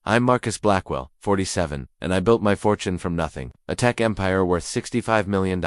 I'm Marcus Blackwell, 47, and I built my fortune from nothing, a tech empire worth $65 million.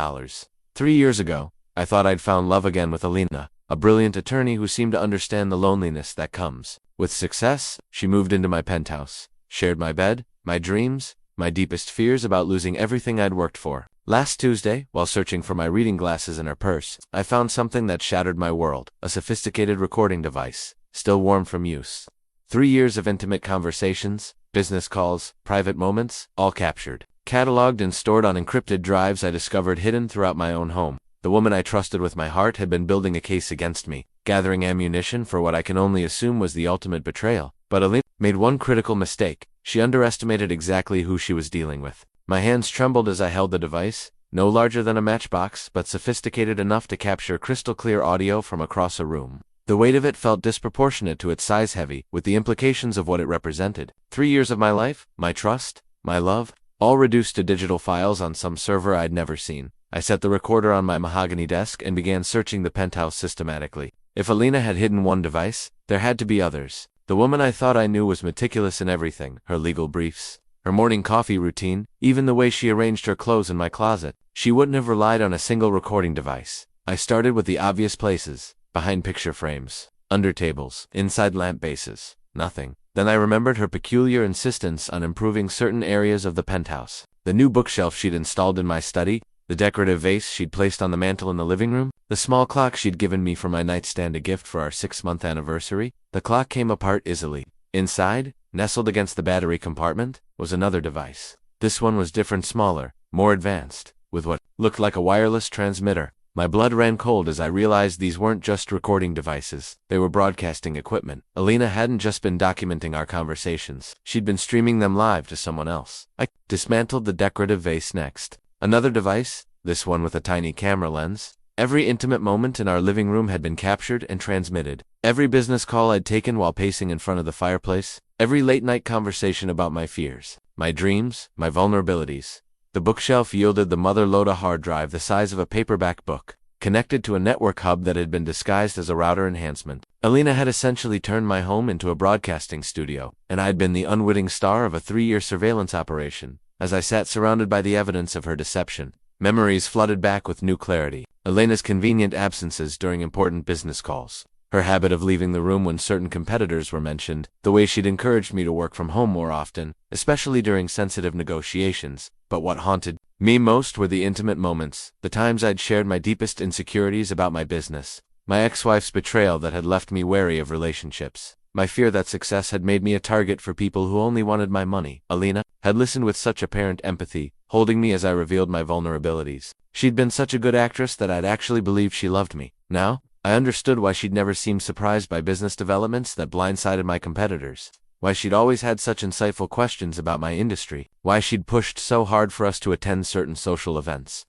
3 years ago, I thought I'd found love again with Elena, a brilliant attorney who seemed to understand the loneliness that comes with success. She moved into my penthouse, shared my bed, my dreams, my deepest fears about losing everything I'd worked for. Last Tuesday, while searching for my reading glasses in her purse, I found something that shattered my world, a sophisticated recording device, still warm from use. 3 years of intimate conversations, business calls, private moments, all captured, catalogued and stored on encrypted drives I discovered hidden throughout my own home. The woman I trusted with my heart had been building a case against me, gathering ammunition for what I can only assume was the ultimate betrayal. But Elena made one critical mistake. She underestimated exactly who she was dealing with. My hands trembled as I held the device, no larger than a matchbox, but sophisticated enough to capture crystal-clear audio from across a room. The weight of it felt disproportionate to its size, heavy, with the implications of what it represented. 3 years of my life, my trust, my love, all reduced to digital files on some server I'd never seen. I set the recorder on my mahogany desk and began searching the penthouse systematically. If Elena had hidden one device, there had to be others. The woman I thought I knew was meticulous in everything, her legal briefs, her morning coffee routine, even the way she arranged her clothes in my closet. She wouldn't have relied on a single recording device. I started with the obvious places, behind picture frames, under tables, inside lamp bases. Nothing. Then I remembered her peculiar insistence on improving certain areas of the penthouse. The new bookshelf she'd installed in my study, the decorative vase she'd placed on the mantel in the living room, the small clock she'd given me for my nightstand, a gift for our 6-month anniversary. The clock came apart easily. Inside, nestled against the battery compartment, was another device. This one was different, smaller, more advanced, with what looked like a wireless transmitter. My blood ran cold as I realized these weren't just recording devices, they were broadcasting equipment. Elena hadn't just been documenting our conversations, she'd been streaming them live to someone else. I dismantled the decorative vase next. Another device, this one with a tiny camera lens. Every intimate moment in our living room had been captured and transmitted. Every business call I'd taken while pacing in front of the fireplace. Every late-night conversation about my fears, my dreams, my vulnerabilities. The bookshelf yielded the mother-lode, a hard drive the size of a paperback book, connected to a network hub that had been disguised as a router enhancement. Elena had essentially turned my home into a broadcasting studio, and I'd been the unwitting star of a 3-year surveillance operation. As I sat surrounded by the evidence of her deception, memories flooded back with new clarity. Elena's convenient absences during important business calls, her habit of leaving the room when certain competitors were mentioned, the way she'd encouraged me to work from home more often, especially during sensitive negotiations. But what haunted me most were the intimate moments, the times I'd shared my deepest insecurities about my business, my ex-wife's betrayal that had left me wary of relationships, my fear that success had made me a target for people who only wanted my money. Elena had listened with such apparent empathy, holding me as I revealed my vulnerabilities. She'd been such a good actress that I'd actually believed she loved me. Now, I understood why she'd never seemed surprised by business developments that blindsided my competitors, why she'd always had such insightful questions about my industry, why she'd pushed so hard for us to attend certain social events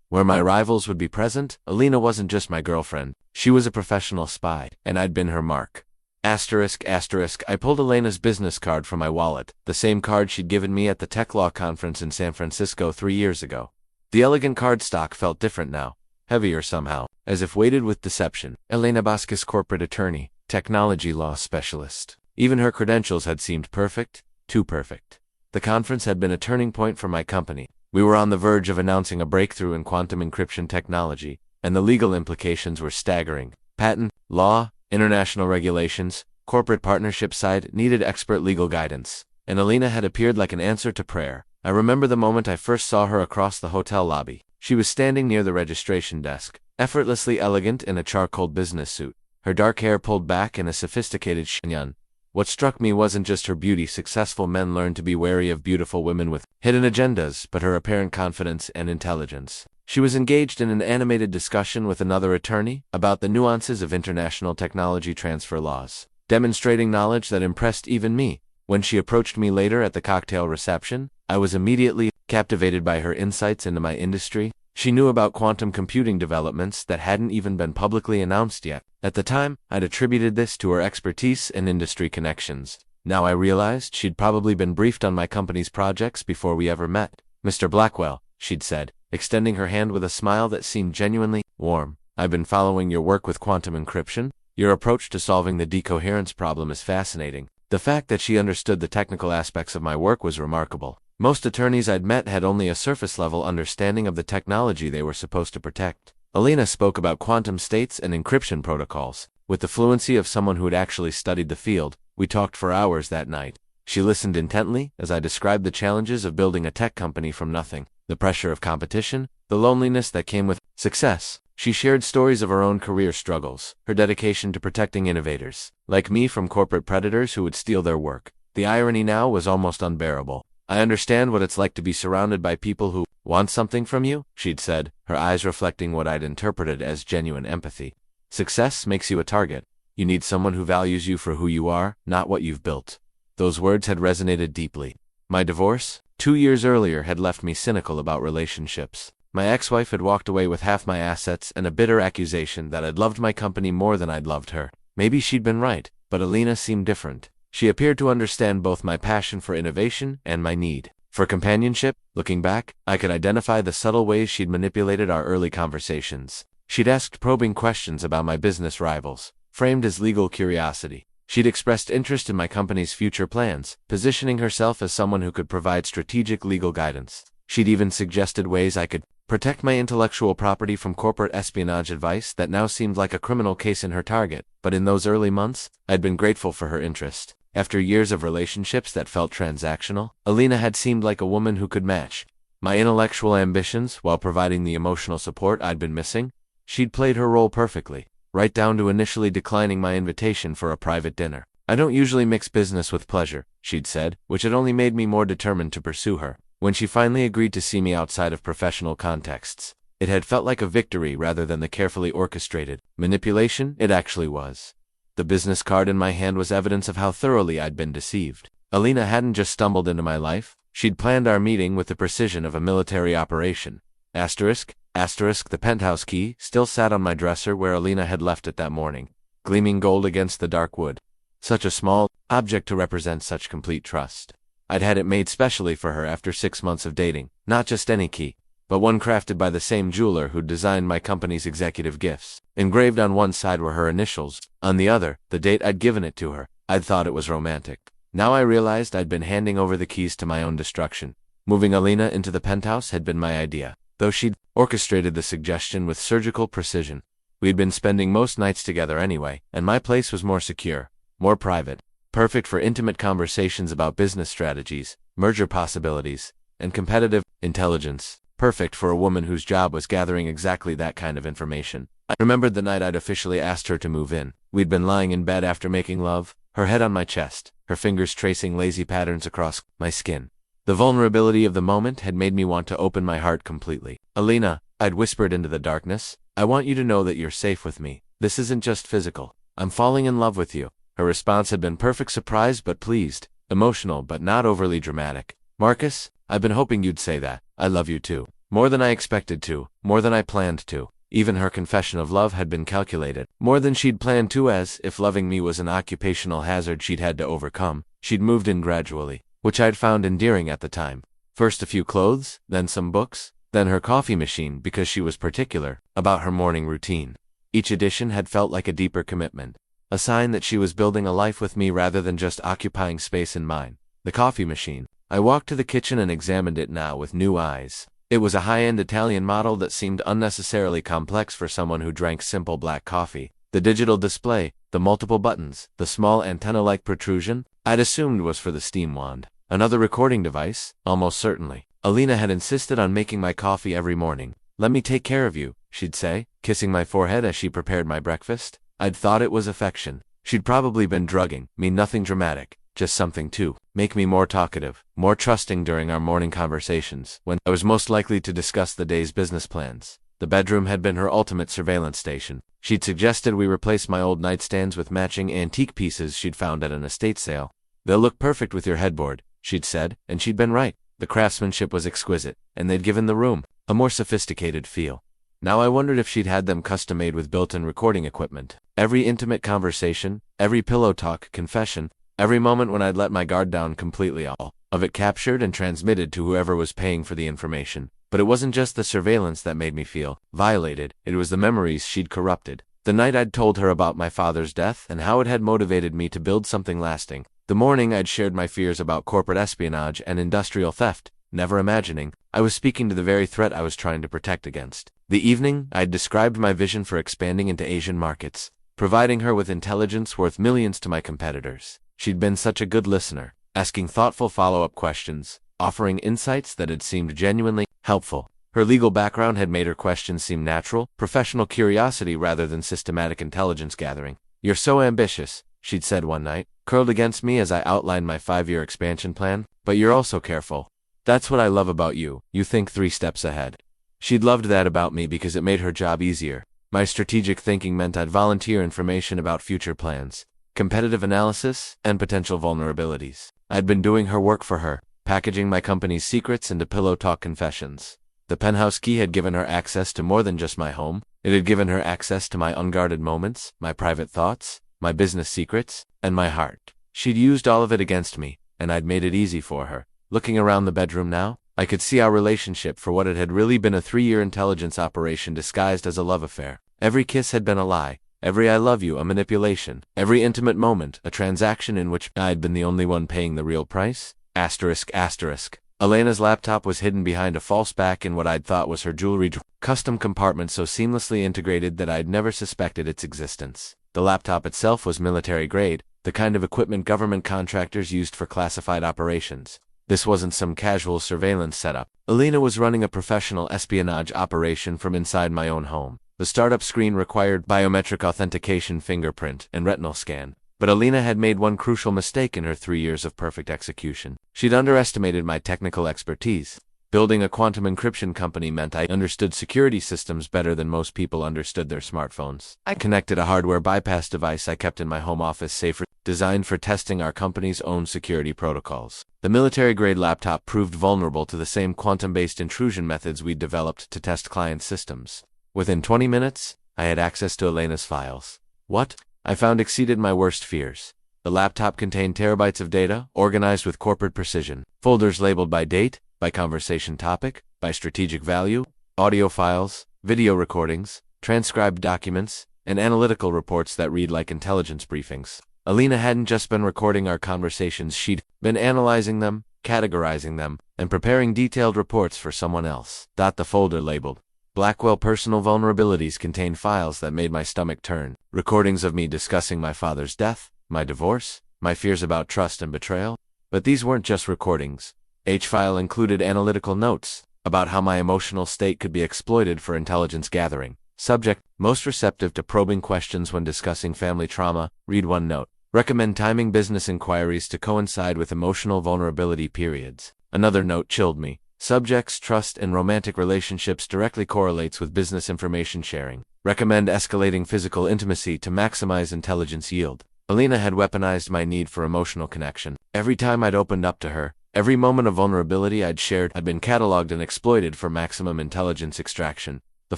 where my rivals would be present. Elena wasn't just my girlfriend, she was a professional spy, and I'd been her mark. Asterisk, asterisk, I pulled Elena's business card from my wallet, the same card she'd given me at the tech law conference in San Francisco 3 years ago. The elegant cardstock felt different now, heavier somehow, as if weighted with deception. Elena Vasquez, corporate attorney, technology law specialist. Even her credentials had seemed perfect, too perfect. The conference had been a turning point for my company. We were on the verge of announcing a breakthrough in quantum encryption technology, and the legal implications were staggering. Patent, law, international regulations, corporate partnership side needed expert legal guidance, and Elena had appeared like an answer to prayer. I remember the moment I first saw her across the hotel lobby. She was standing near the registration desk, effortlessly elegant in a charcoal business suit, her dark hair pulled back in a sophisticated chignon. What struck me wasn't just her beauty. Successful men learn to be wary of beautiful women with hidden agendas, but her apparent confidence and intelligence. She was engaged in an animated discussion with another attorney about the nuances of international technology transfer laws, demonstrating knowledge that impressed even me. When she approached me later at the cocktail reception, I was immediately captivated by her insights into my industry. She knew about quantum computing developments that hadn't even been publicly announced yet. At the time, I'd attributed this to her expertise and industry connections. Now I realized she'd probably been briefed on my company's projects before we ever met. "Mr. Blackwell," she'd said, extending her hand with a smile that seemed genuinely warm. "I've been following your work with quantum encryption. Your approach to solving the decoherence problem is fascinating. The fact that she understood the technical aspects of my work was remarkable. Most attorneys I'd met had only a surface-level understanding of the technology they were supposed to protect. Elena spoke about quantum states and encryption protocols. With the fluency of someone who had actually studied the field, we talked for hours that night. She listened intently as I described the challenges of building a tech company from nothing, the pressure of competition, the loneliness that came with success. She shared stories of her own career struggles, her dedication to protecting innovators, like me, from corporate predators who would steal their work. The irony now was almost unbearable. I understand what it's like to be surrounded by people who want something from you, she'd said, her eyes reflecting what I'd interpreted as genuine empathy. Success makes you a target. You need someone who values you for who you are, not what you've built. Those words had resonated deeply. My divorce, 2 years earlier, had left me cynical about relationships. My ex-wife had walked away with half my assets and a bitter accusation that I'd loved my company more than I'd loved her. Maybe she'd been right, but Elena seemed different. She appeared to understand both my passion for innovation and my need for companionship. Looking back, I could identify the subtle ways she'd manipulated our early conversations. She'd asked probing questions about my business rivals, framed as legal curiosity. She'd expressed interest in my company's future plans, positioning herself as someone who could provide strategic legal guidance. She'd even suggested ways I could protect my intellectual property from corporate espionage, advice that now seemed like a criminal case in her target. But in those early months, I'd been grateful for her interest. After years of relationships that felt transactional, Elena had seemed like a woman who could match my intellectual ambitions while providing the emotional support I'd been missing. She'd played her role perfectly, right down to initially declining my invitation for a private dinner. I don't usually mix business with pleasure, she'd said, which had only made me more determined to pursue her. When she finally agreed to see me outside of professional contexts, it had felt like a victory rather than the carefully orchestrated manipulation it actually was. The business card in my hand was evidence of how thoroughly I'd been deceived. Elena hadn't just stumbled into my life, she'd planned our meeting with the precision of a military operation. The penthouse key still sat on my dresser where Elena had left it that morning, gleaming gold against the dark wood. Such a small object to represent such complete trust. I'd had it made specially for her after 6 months of dating. Not just any key, but one crafted by the same jeweler who'd designed my company's executive gifts. Engraved on one side were her initials, on the other, the date I'd given it to her. I'd thought it was romantic. Now I realized I'd been handing over the keys to my own destruction. Moving Elena into the penthouse had been my idea, though she'd orchestrated the suggestion with surgical precision. We'd been spending most nights together anyway, and my place was more secure, more private, perfect for intimate conversations about business strategies, merger possibilities, and competitive intelligence. Perfect for a woman whose job was gathering exactly that kind of information. I remembered the night I'd officially asked her to move in. We'd been lying in bed after making love, her head on my chest, her fingers tracing lazy patterns across my skin. The vulnerability of the moment had made me want to open my heart completely. Elena, I'd whispered into the darkness, I want you to know that you're safe with me. This isn't just physical. I'm falling in love with you. Her response had been perfect, surprise but pleased, emotional but not overly dramatic. Marcus, I've been hoping you'd say that. I love you too. More than I expected to, more than I planned to. Even her confession of love had been calculated, more than she'd planned to, as if loving me was an occupational hazard she'd had to overcome. She'd moved in gradually, which I'd found endearing at the time. First a few clothes, then some books, then her coffee machine because she was particular about her morning routine. Each addition had felt like a deeper commitment, a sign that she was building a life with me rather than just occupying space in mine. The coffee machine. I walked to the kitchen and examined it now with new eyes. It was a high-end Italian model that seemed unnecessarily complex for someone who drank simple black coffee. The digital display, the multiple buttons, the small antenna-like protrusion, I'd assumed was for the steam wand. Another recording device, almost certainly. Elena had insisted on making my coffee every morning. Let me take care of you, she'd say, kissing my forehead as she prepared my breakfast. I'd thought it was affection. She'd probably been drugging me, nothing dramatic, just something to make me more talkative, more trusting during our morning conversations, when I was most likely to discuss the day's business plans. The bedroom had been her ultimate surveillance station. She'd suggested we replace my old nightstands with matching antique pieces she'd found at an estate sale. They'll look perfect with your headboard, she'd said, and she'd been right. The craftsmanship was exquisite, and they'd given the room a more sophisticated feel. Now I wondered if she'd had them custom-made with built-in recording equipment. Every intimate conversation, every pillow talk, confession, every moment when I'd let my guard down completely, all of it captured and transmitted to whoever was paying for the information. But it wasn't just the surveillance that made me feel violated, it was the memories she'd corrupted. The night I'd told her about my father's death and how it had motivated me to build something lasting. The morning I'd shared my fears about corporate espionage and industrial theft, never imagining I was speaking to the very threat I was trying to protect against. The evening, I'd described my vision for expanding into Asian markets, providing her with intelligence worth millions to my competitors. She'd been such a good listener, asking thoughtful follow-up questions, offering insights that had seemed genuinely helpful. Her legal background had made her questions seem natural, professional curiosity rather than systematic intelligence gathering. "You're so ambitious," she'd said one night, curled against me as I outlined my 5-year expansion plan, "but you're also careful. That's what I love about you, you think 3 steps ahead." She'd loved that about me because it made her job easier. My strategic thinking meant I'd volunteer information about future plans, competitive analysis, and potential vulnerabilities. I'd been doing her work for her, packaging my company's secrets into pillow talk confessions. The penthouse key had given her access to more than just my home. It had given her access to my unguarded moments, my private thoughts, my business secrets, and my heart. She'd used all of it against me, and I'd made it easy for her. Looking around the bedroom now, I could see our relationship for what it had really been, a 3-year intelligence operation disguised as a love affair. Every kiss had been a lie, every "I love you" a manipulation, every intimate moment a transaction in which I'd been the only one paying the real price. ****. Elena's laptop was hidden behind a false back in what I'd thought was her jewelry custom compartment so seamlessly integrated that I'd never suspected its existence. The laptop itself was military grade, the kind of equipment government contractors used for classified operations. This wasn't some casual surveillance setup. Elena was running a professional espionage operation from inside my own home. The startup screen required biometric authentication, fingerprint, and retinal scan. But Elena had made one crucial mistake in her 3 years of perfect execution. She'd underestimated my technical expertise. Building a quantum encryption company meant I understood security systems better than most people understood their smartphones. I connected a hardware bypass device I kept in my home office safe, designed for testing our company's own security protocols. The military-grade laptop proved vulnerable to the same quantum-based intrusion methods we'd developed to test client systems. Within 20 minutes, I had access to Elena's files. What I found exceeded my worst fears. The laptop contained terabytes of data, organized with corporate precision. Folders labeled by date, by conversation topic, by strategic value, audio files, video recordings, transcribed documents, and analytical reports that read like intelligence briefings. Elena hadn't just been recording our conversations, she'd been analyzing them, categorizing them, and preparing detailed reports for someone else. The folder labeled Blackwell Personal Vulnerabilities contained files that made my stomach turn. Recordings of me discussing my father's death, my divorce, my fears about trust and betrayal. But these weren't just recordings. Each file included analytical notes about how my emotional state could be exploited for intelligence gathering. Subject: most receptive to probing questions when discussing family trauma. Read one note. Recommend timing business inquiries to coincide with emotional vulnerability periods. Another note chilled me. Subject's trust in romantic relationships directly correlates with business information sharing. Recommend escalating physical intimacy to maximize intelligence yield. Elena had weaponized my need for emotional connection. Every time I'd opened up to her, every moment of vulnerability I'd shared had been catalogued and exploited for maximum intelligence extraction. The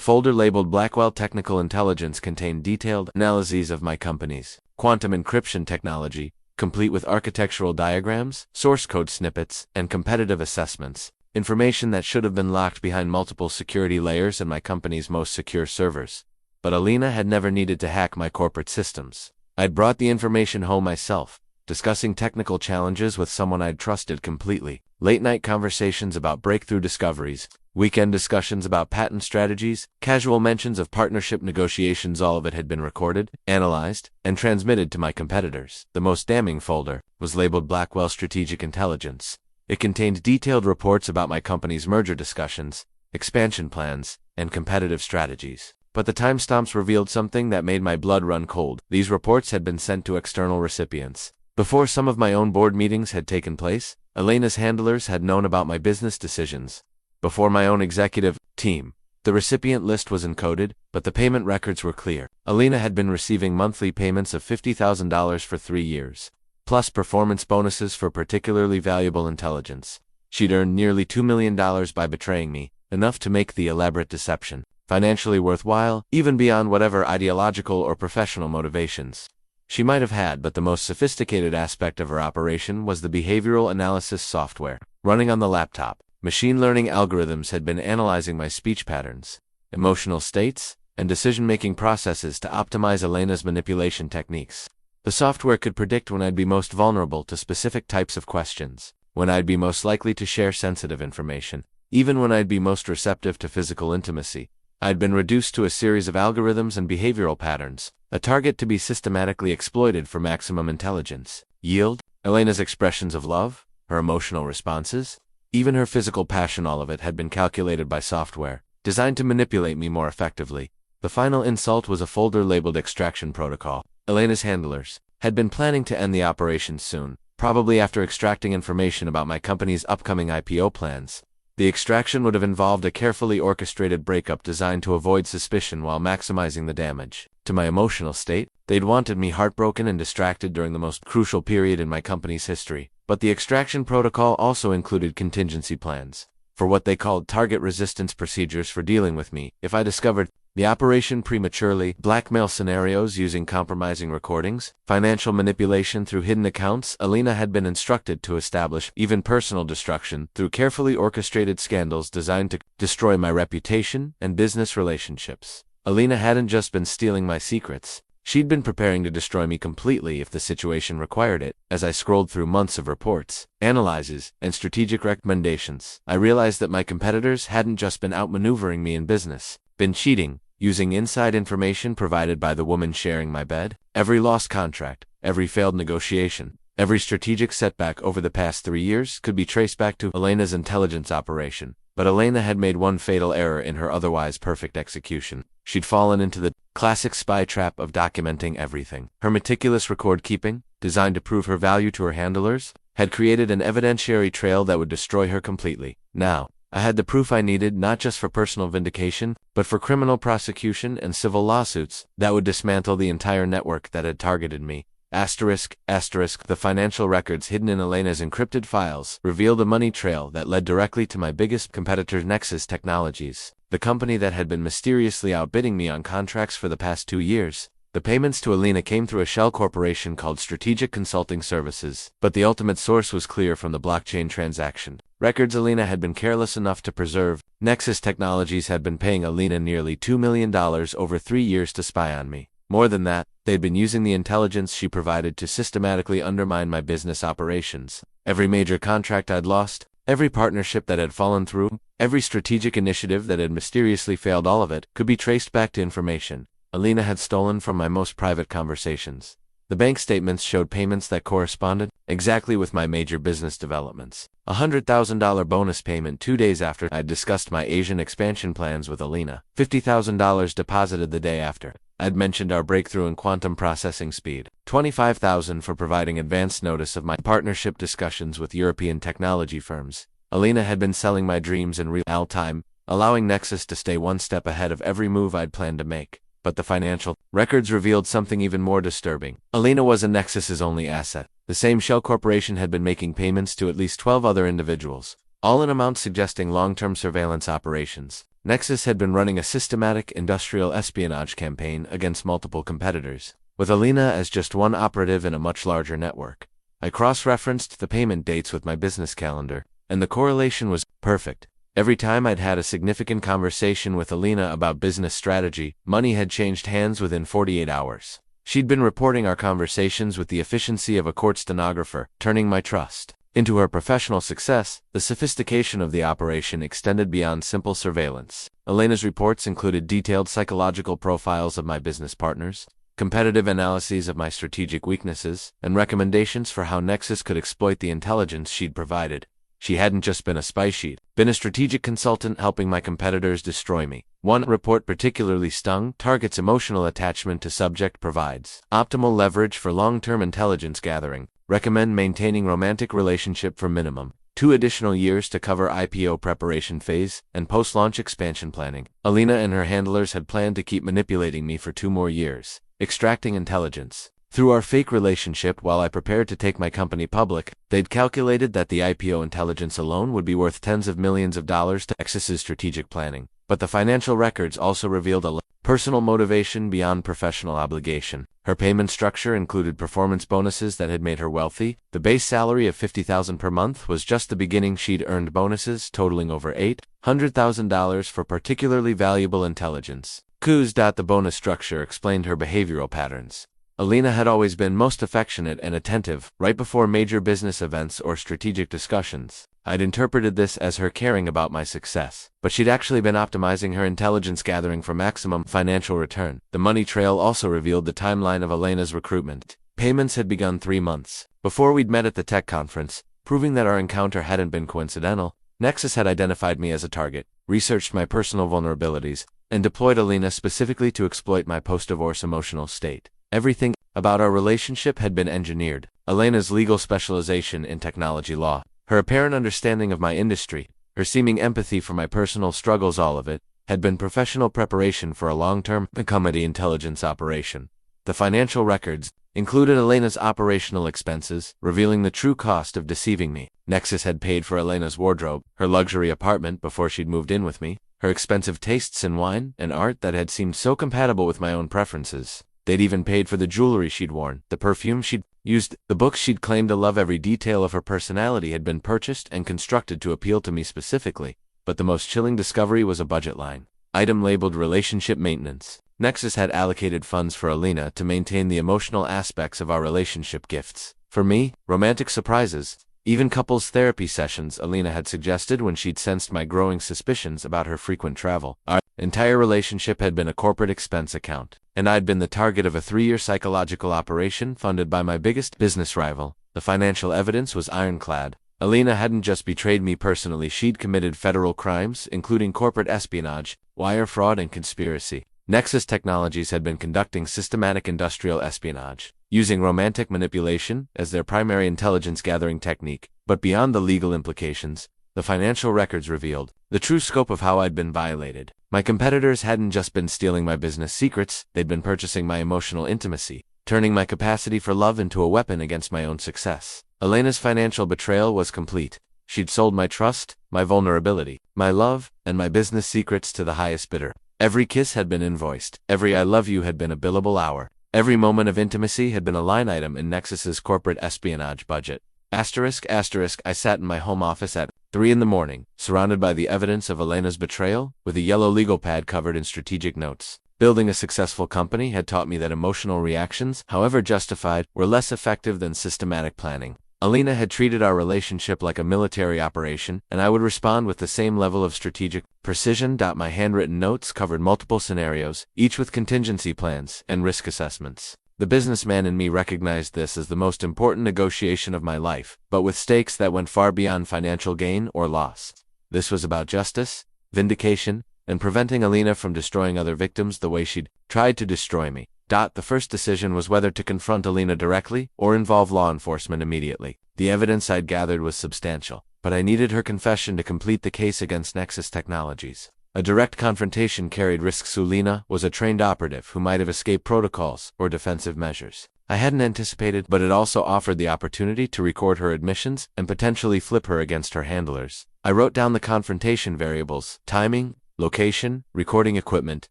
folder labeled Blackwell Technical Intelligence contained detailed analyses of my company's quantum encryption technology, complete with architectural diagrams, source code snippets, and competitive assessments. Information that should have been locked behind multiple security layers and my company's most secure servers. But Elena had never needed to hack my corporate systems. I'd brought the information home myself, discussing technical challenges with someone I'd trusted completely. Late-night conversations about breakthrough discoveries, weekend discussions about patent strategies, casual mentions of partnership negotiations, all of it had been recorded, analyzed, and transmitted to my competitors. The most damning folder was labeled Blackwell Strategic Intelligence. It contained detailed reports about my company's merger discussions, expansion plans, and competitive strategies. But the timestamps revealed something that made my blood run cold. These reports had been sent to external recipients. Before some of my own board meetings had taken place, Elena's handlers had known about my business decisions. Before my own executive team, the recipient list was encoded, but the payment records were clear. Elena had been receiving monthly payments of $50,000 for 3 years. Plus performance bonuses for particularly valuable intelligence. She'd earned nearly $2 million by betraying me, enough to make the elaborate deception financially worthwhile, even beyond whatever ideological or professional motivations she might have had. But the most sophisticated aspect of her operation was the behavioral analysis software running on the laptop. Machine learning algorithms had been analyzing my speech patterns, emotional states, and decision-making processes to optimize Elena's manipulation techniques. The software could predict when I'd be most vulnerable to specific types of questions, when I'd be most likely to share sensitive information, even when I'd be most receptive to physical intimacy. I'd been reduced to a series of algorithms and behavioral patterns, a target to be systematically exploited for maximum intelligence. Yield? Elena's expressions of love, her emotional responses, even her physical passion, all of it had been calculated by software, designed to manipulate me more effectively. The final insult was a folder labeled extraction protocol. Elena's handlers had been planning to end the operation soon, probably after extracting information about my company's upcoming IPO plans. The extraction would have involved a carefully orchestrated breakup designed to avoid suspicion while maximizing the damage to my emotional state. They'd wanted me heartbroken and distracted during the most crucial period in my company's history. But the extraction protocol also included contingency plans for what they called target resistance procedures for dealing with me if I discovered the operation prematurely, blackmail scenarios using compromising recordings, financial manipulation through hidden accounts. Elena had been instructed to establish even personal destruction through carefully orchestrated scandals designed to destroy my reputation and business relationships. Elena hadn't just been stealing my secrets, she'd been preparing to destroy me completely if the situation required it. As I scrolled through months of reports, analyses, and strategic recommendations, I realized that my competitors hadn't just been outmaneuvering me in business, been cheating, using inside information provided by the woman sharing my bed. Every lost contract, every failed negotiation, every strategic setback over the past 3 years could be traced back to Elena's intelligence operation. But Elena had made one fatal error in her otherwise perfect execution. She'd fallen into the classic spy trap of documenting everything. Her meticulous record-keeping, designed to prove her value to her handlers, had created an evidentiary trail that would destroy her completely. Now, I had the proof I needed not just for personal vindication, but for criminal prosecution and civil lawsuits that would dismantle the entire network that had targeted me. Asterisk, the financial records hidden in Elena's encrypted files revealed a money trail that led directly to my biggest competitor, Nexus Technologies, the company that had been mysteriously outbidding me on contracts for the past 2 years. The payments to Elena came through a shell corporation called Strategic Consulting Services, but the ultimate source was clear from the blockchain transaction records Elena had been careless enough to preserve. Nexus Technologies had been paying Elena nearly $2 million over 3 years to spy on me. More than that, they'd been using the intelligence she provided to systematically undermine my business operations. Every major contract I'd lost, every partnership that had fallen through, every strategic initiative that had mysteriously failed, all of it could be traced back to information Elena had stolen from my most private conversations. The bank statements showed payments that corresponded exactly with my major business developments. A $100,000 bonus payment 2 days after I'd discussed my Asian expansion plans with Elena. $50,000 deposited the day after I'd mentioned our breakthrough in quantum processing speed. $25,000 for providing advance notice of my partnership discussions with European technology firms. Elena had been selling my dreams in real time, allowing Nexus to stay one step ahead of every move I'd planned to make. But the financial records revealed something even more disturbing. Elena wasn't Nexus's only asset. The same shell corporation had been making payments to at least 12 other individuals, all in amounts suggesting long-term surveillance operations. Nexus had been running a systematic industrial espionage campaign against multiple competitors, with Elena as just one operative in a much larger network. I cross-referenced the payment dates with my business calendar, and the correlation was perfect. Every time I'd had a significant conversation with Elena about business strategy, money had changed hands within 48 hours. She'd been reporting our conversations with the efficiency of a court stenographer, turning my trust into her professional success. The sophistication of the operation extended beyond simple surveillance. Elena's reports included detailed psychological profiles of my business partners, competitive analyses of my strategic weaknesses, and recommendations for how Nexus could exploit the intelligence she'd provided. She hadn't just been a spy, she'd been a strategic consultant helping my competitors destroy me. One report particularly stung: target's emotional attachment to subject provides optimal leverage for long-term intelligence gathering. Recommend maintaining romantic relationship for minimum 2 additional years to cover IPO preparation phase and post-launch expansion planning. Elena and her handlers had planned to keep manipulating me for 2 more years, extracting intelligence through our fake relationship while I prepared to take my company public. They'd calculated that the IPO intelligence alone would be worth tens of millions of dollars to Nexus's strategic planning. But the financial records also revealed a personal motivation beyond professional obligation. Her payment structure included performance bonuses that had made her wealthy. The base salary of $50,000 per month was just the beginning. She'd earned bonuses totaling over $800,000 for particularly valuable intelligence. The bonus structure explained her behavioral patterns. Elena had always been most affectionate and attentive, right before major business events or strategic discussions. I'd interpreted this as her caring about my success, but she'd actually been optimizing her intelligence gathering for maximum financial return. The money trail also revealed the timeline of Elena's recruitment. Payments had begun 3 months before we'd met at the tech conference, proving that our encounter hadn't been coincidental. Nexus had identified me as a target, researched my personal vulnerabilities, and deployed Elena specifically to exploit my post-divorce emotional state. Everything about our relationship had been engineered. Elena's legal specialization in technology law, her apparent understanding of my industry, her seeming empathy for my personal struggles, all of it had been professional preparation for a long-term comedy intelligence operation. The financial records included Elena's operational expenses, revealing the true cost of deceiving me. Nexus had paid for Elena's wardrobe, her luxury apartment before she'd moved in with me, her expensive tastes in wine and art that had seemed so compatible with my own preferences. They'd even paid for the jewelry she'd worn, the perfume she'd used, the books she'd claimed to love. Every detail of her personality had been purchased and constructed to appeal to me specifically. But the most chilling discovery was a budget line item labeled relationship maintenance. Nexus had allocated funds for Elena to maintain the emotional aspects of our relationship gifts. For me, romantic surprises, even couples therapy sessions Elena had suggested when she'd sensed my growing suspicions about her frequent travel. Our entire relationship had been a corporate expense account, and I'd been the target of a 3-year psychological operation funded by my biggest business rival. The financial evidence was ironclad. Elena hadn't just betrayed me personally, she'd committed federal crimes, including corporate espionage, wire fraud, and conspiracy. Nexus Technologies had been conducting systematic industrial espionage, using romantic manipulation as their primary intelligence gathering technique. But beyond the legal implications, the financial records revealed the true scope of how I'd been violated. My competitors hadn't just been stealing my business secrets, they'd been purchasing my emotional intimacy, turning my capacity for love into a weapon against my own success. Elena's financial betrayal was complete. She'd sold my trust, my vulnerability, my love, and my business secrets to the highest bidder. Every kiss had been invoiced, every I love you had been a billable hour, every moment of intimacy had been a line item in Nexus's corporate espionage budget. ***, I sat in my home office at 3 in the morning, surrounded by the evidence of Elena's betrayal, with a yellow legal pad covered in strategic notes. Building a successful company had taught me that emotional reactions, however justified, were less effective than systematic planning. Elena had treated our relationship like a military operation, and I would respond with the same level of strategic precision. My handwritten notes covered multiple scenarios, each with contingency plans and risk assessments. The businessman in me recognized this as the most important negotiation of my life, but with stakes that went far beyond financial gain or loss. This was about justice, vindication, and preventing Elena from destroying other victims the way she'd tried to destroy me. The first decision was whether to confront Elena directly or involve law enforcement immediately. The evidence I'd gathered was substantial, but I needed her confession to complete the case against Nexus Technologies. A direct confrontation carried risks. Elena was a trained operative who might have escaped protocols or defensive measures I hadn't anticipated, but it also offered the opportunity to record her admissions and potentially flip her against her handlers. I wrote down the confrontation variables: timing, location, recording equipment,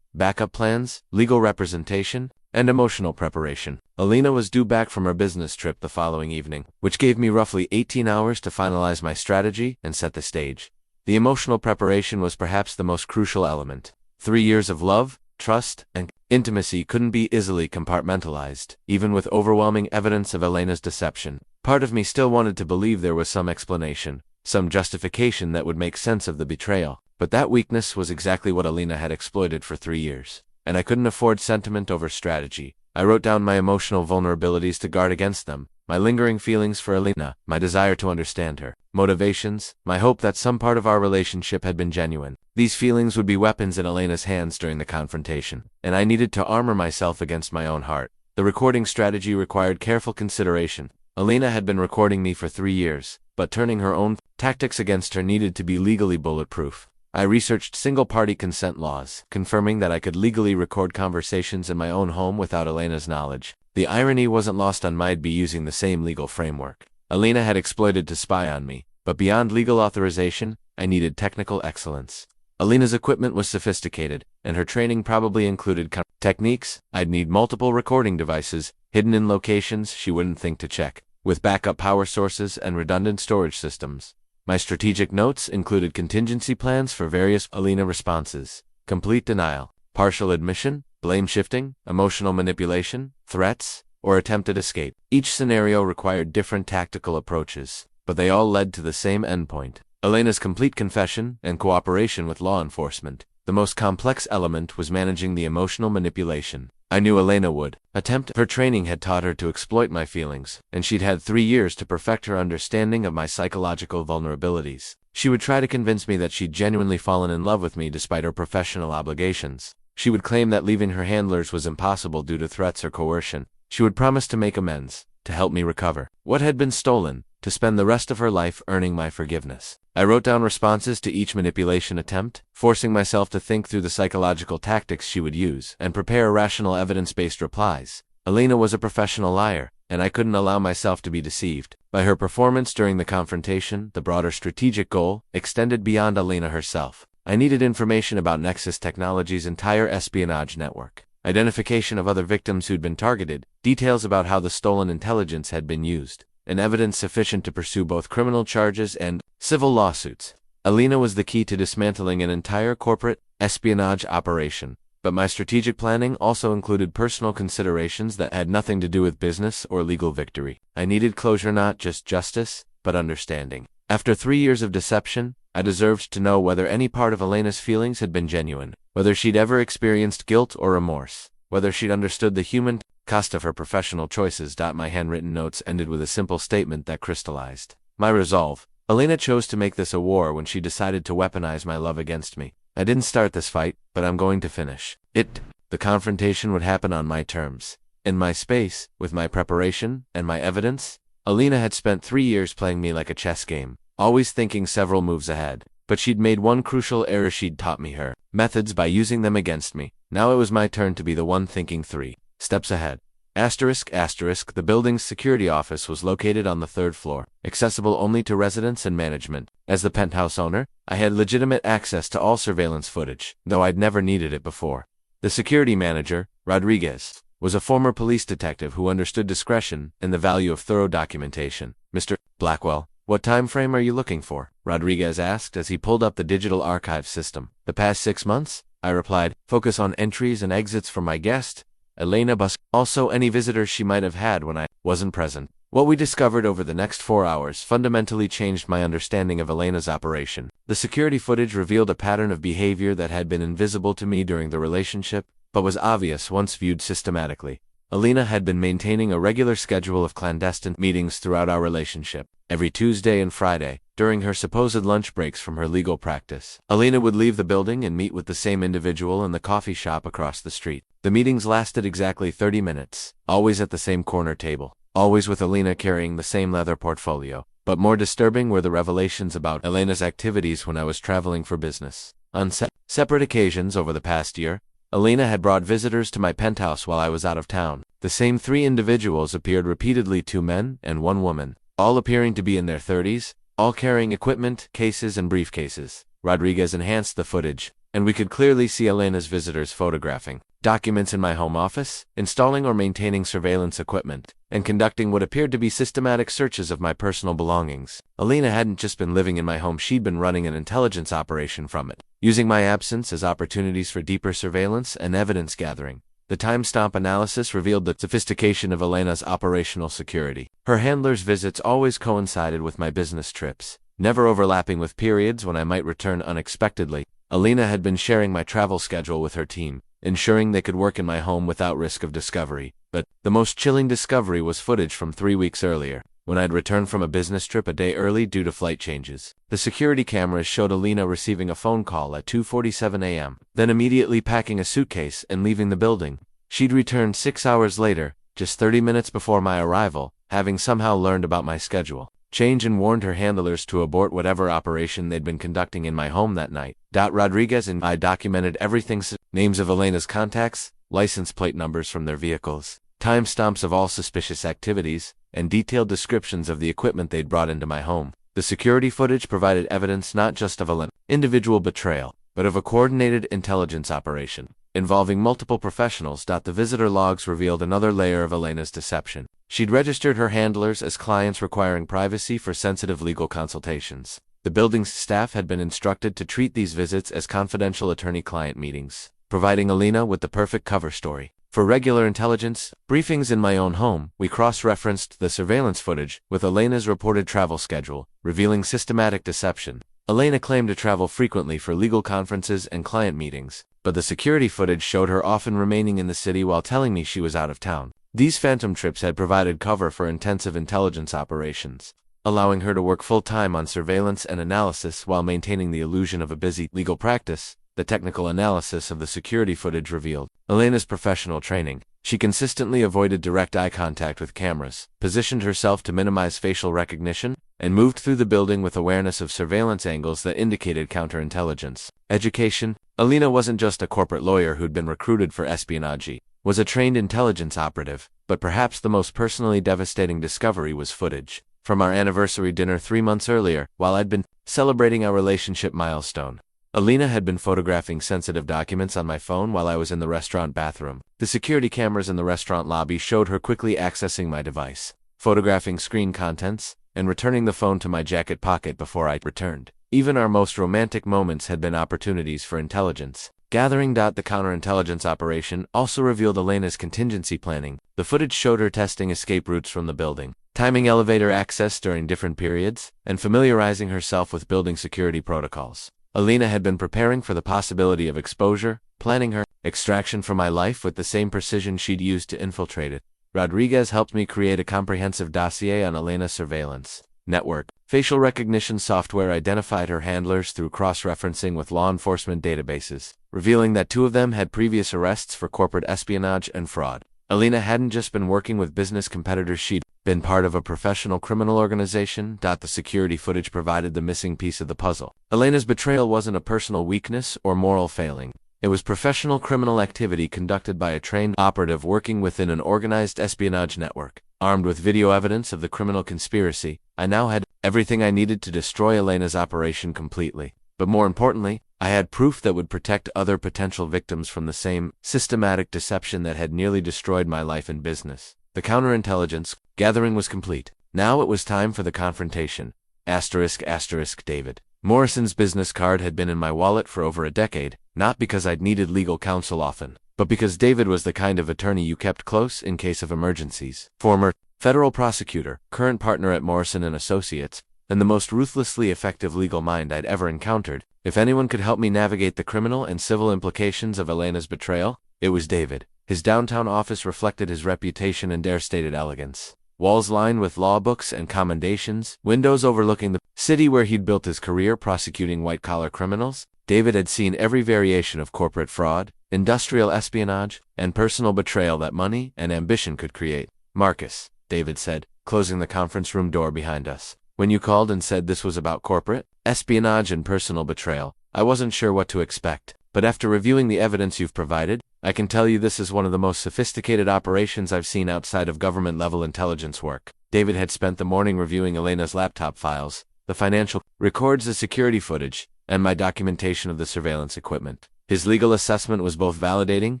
backup plans, legal representation, and emotional preparation. Elena was due back from her business trip the following evening, which gave me roughly 18 hours to finalize my strategy and set the stage. The emotional preparation was perhaps the most crucial element. 3 years of love, trust, and intimacy couldn't be easily compartmentalized, even with overwhelming evidence of Elena's deception. Part of me still wanted to believe there was some explanation, some justification that would make sense of the betrayal. But that weakness was exactly what Elena had exploited for 3 years, and I couldn't afford sentiment over strategy. I wrote down my emotional vulnerabilities to guard against them, my lingering feelings for Elena, my desire to understand her motivations, my hope that some part of our relationship had been genuine. These feelings would be weapons in Elena's hands during the confrontation, and I needed to armor myself against my own heart. The recording strategy required careful consideration. Elena had been recording me for 3 years, but turning her own tactics against her needed to be legally bulletproof. I researched single-party consent laws, confirming that I could legally record conversations in my own home without Elena's knowledge. The irony wasn't lost on me. I'd be using the same legal framework Elena had exploited to spy on me, but beyond legal authorization, I needed technical excellence. Elena's equipment was sophisticated, and her training probably included techniques. I'd need multiple recording devices, hidden in locations she wouldn't think to check, with backup power sources and redundant storage systems. My strategic notes included contingency plans for various Elena responses: complete denial, partial admission, blame shifting, emotional manipulation, threats, or attempted escape. Each scenario required different tactical approaches, but they all led to the same endpoint: Elena's complete confession and cooperation with law enforcement. The most complex element was managing the emotional manipulation. I knew Elena would attempt. Her training had taught her to exploit my feelings, and she'd had 3 years to perfect her understanding of my psychological vulnerabilities. She would try to convince me that she'd genuinely fallen in love with me despite her professional obligations. She would claim that leaving her handlers was impossible due to threats or coercion. She would promise to make amends, to help me recover what had been stolen, to spend the rest of her life earning my forgiveness. I wrote down responses to each manipulation attempt, forcing myself to think through the psychological tactics she would use and prepare rational evidence-based replies. Elena was a professional liar, and I couldn't allow myself to be deceived by her performance during the confrontation. The broader strategic goal extended beyond Elena herself. I needed information about Nexus Technologies' entire espionage network, identification of other victims who'd been targeted, details about how the stolen intelligence had been used, and evidence sufficient to pursue both criminal charges and civil lawsuits. Elena was the key to dismantling an entire corporate espionage operation, but my strategic planning also included personal considerations that had nothing to do with business or legal victory. I needed closure, not just justice, but understanding. After 3 years of deception, I deserved to know whether any part of Elena's feelings had been genuine, whether she'd ever experienced guilt or remorse, whether she'd understood the human cost of her professional choices. My handwritten notes ended with a simple statement that crystallized my resolve. Elena chose to make this a war when she decided to weaponize my love against me. I didn't start this fight, but I'm going to finish it. The confrontation would happen on my terms, in my space, with my preparation and my evidence. Elena had spent 3 years playing me like a chess game, always thinking several moves ahead. But she'd made one crucial error: she'd taught me her methods by using them against me. Now it was my turn to be the one thinking 3 steps ahead. The building's security office was located on the 3rd floor, accessible only to residents and management. As the penthouse owner, I had legitimate access to all surveillance footage, though I'd never needed it before. The security manager, Rodriguez, was a former police detective who understood discretion and the value of thorough documentation. "Mr. Blackwell, what time frame are you looking for?" Rodriguez asked as he pulled up the digital archive system. "The past 6 months," I replied. "Focus on entries and exits from my guest, Elena Bus. Also any visitors she might have had when I wasn't present." What we discovered over the next 4 hours fundamentally changed my understanding of Elena's operation. The security footage revealed a pattern of behavior that had been invisible to me during the relationship, but was obvious once viewed systematically. Elena had been maintaining a regular schedule of clandestine meetings throughout our relationship. Every Tuesday and Friday, during her supposed lunch breaks from her legal practice, Elena would leave the building and meet with the same individual in the coffee shop across the street. The meetings lasted exactly 30 minutes, always at the same corner table, always with Elena carrying the same leather portfolio. But more disturbing were the revelations about Elena's activities when I was traveling for business. On separate occasions over the past year, Elena had brought visitors to my penthouse while I was out of town. The same 3 individuals appeared repeatedly: 2 men and 1 woman, all appearing to be in their 30s, all carrying equipment, cases, and briefcases. Rodriguez enhanced the footage, and we could clearly see Elena's visitors photographing documents in my home office, installing or maintaining surveillance equipment, and conducting what appeared to be systematic searches of my personal belongings. Elena hadn't just been living in my home, she'd been running an intelligence operation from it, using my absence as opportunities for deeper surveillance and evidence gathering. The timestamp analysis revealed the sophistication of Elena's operational security. Her handler's visits always coincided with my business trips, never overlapping with periods when I might return unexpectedly. Elena had been sharing my travel schedule with her team, ensuring they could work in my home without risk of discovery. But the most chilling discovery was footage from 3 weeks earlier, when I'd returned from a business trip a day early due to flight changes. The security cameras showed Elena receiving a phone call at 2:47 a.m., then immediately packing a suitcase and leaving the building. She'd returned 6 hours later, just 30 minutes before my arrival, having somehow learned about my schedule change and warned her handlers to abort whatever operation they'd been conducting in my home that night. Rodriguez and I documented everything: names of Elena's contacts, license plate numbers from their vehicles, timestamps of all suspicious activities, and detailed descriptions of the equipment they'd brought into my home. The security footage provided evidence not just of an individual betrayal, but of a coordinated intelligence operation involving multiple professionals. The visitor logs revealed another layer of Elena's deception. She'd registered her handlers as clients requiring privacy for sensitive legal consultations. The building's staff had been instructed to treat these visits as confidential attorney-client meetings, providing Elena with the perfect cover story For regular intelligence briefings in my own home, we cross-referenced the surveillance footage with Elena's reported travel schedule, revealing systematic deception. Elena claimed to travel frequently for legal conferences and client meetings, but the security footage showed her often remaining in the city while telling me she was out of town. These phantom trips had provided cover for intensive intelligence operations, allowing her to work full-time on surveillance and analysis while maintaining the illusion of a busy legal practice. The technical analysis of the security footage revealed Elena's professional training. She consistently avoided direct eye contact with cameras, positioned herself to minimize facial recognition, and moved through the building with awareness of surveillance angles that indicated counterintelligence. Education. Elena wasn't just a corporate lawyer who'd been recruited for espionage. She was a trained intelligence operative, but perhaps the most personally devastating discovery was footage from our anniversary dinner 3 months earlier, while I'd been celebrating our relationship milestone. Elena had been photographing sensitive documents on my phone while I was in the restaurant bathroom. The security cameras in the restaurant lobby showed her quickly accessing my device, photographing screen contents, and returning the phone to my jacket pocket before I returned. Even our most romantic moments had been opportunities for intelligence gathering. The counterintelligence operation also revealed Elena's contingency planning. The footage showed her testing escape routes from the building, timing elevator access during different periods, and familiarizing herself with building security protocols. Elena had been preparing for the possibility of exposure, planning her extraction from my life with the same precision she'd used to infiltrate it. Rodriguez helped me create a comprehensive dossier on Elena's surveillance network. Facial recognition software identified her handlers through cross-referencing with law enforcement databases, revealing that 2 of them had previous arrests for corporate espionage and fraud. Elena hadn't just been working with business competitors, she'd been part of a professional criminal organization. The security footage provided the missing piece of the puzzle. Elena's betrayal wasn't a personal weakness or moral failing. It was professional criminal activity conducted by a trained operative working within an organized espionage network. Armed with video evidence of the criminal conspiracy, I now had everything I needed to destroy Elena's operation completely. But more importantly, I had proof that would protect other potential victims from the same systematic deception that had nearly destroyed my life and business. The counterintelligence gathering was complete. Now it was time for the confrontation. **** David. Morrison's business card had been in my wallet for over a decade, not because I'd needed legal counsel often, but because David was the kind of attorney you kept close in case of emergencies. Former federal prosecutor, current partner at Morrison & Associates, and the most ruthlessly effective legal mind I'd ever encountered. If anyone could help me navigate the criminal and civil implications of Elena's betrayal, it was David. His downtown office reflected his reputation and dare-stated elegance. Walls lined with law books and commendations, windows overlooking the city where he'd built his career prosecuting white-collar criminals. David had seen every variation of corporate fraud, industrial espionage, and personal betrayal that money and ambition could create. "Marcus," David said, closing the conference room door behind us. "When you called and said this was about corporate espionage and personal betrayal, I wasn't sure what to expect. But after reviewing the evidence you've provided, I can tell you this is one of the most sophisticated operations I've seen outside of government-level intelligence work." David had spent the morning reviewing Elena's laptop files, the financial records, the security footage, and my documentation of the surveillance equipment. His legal assessment was both validating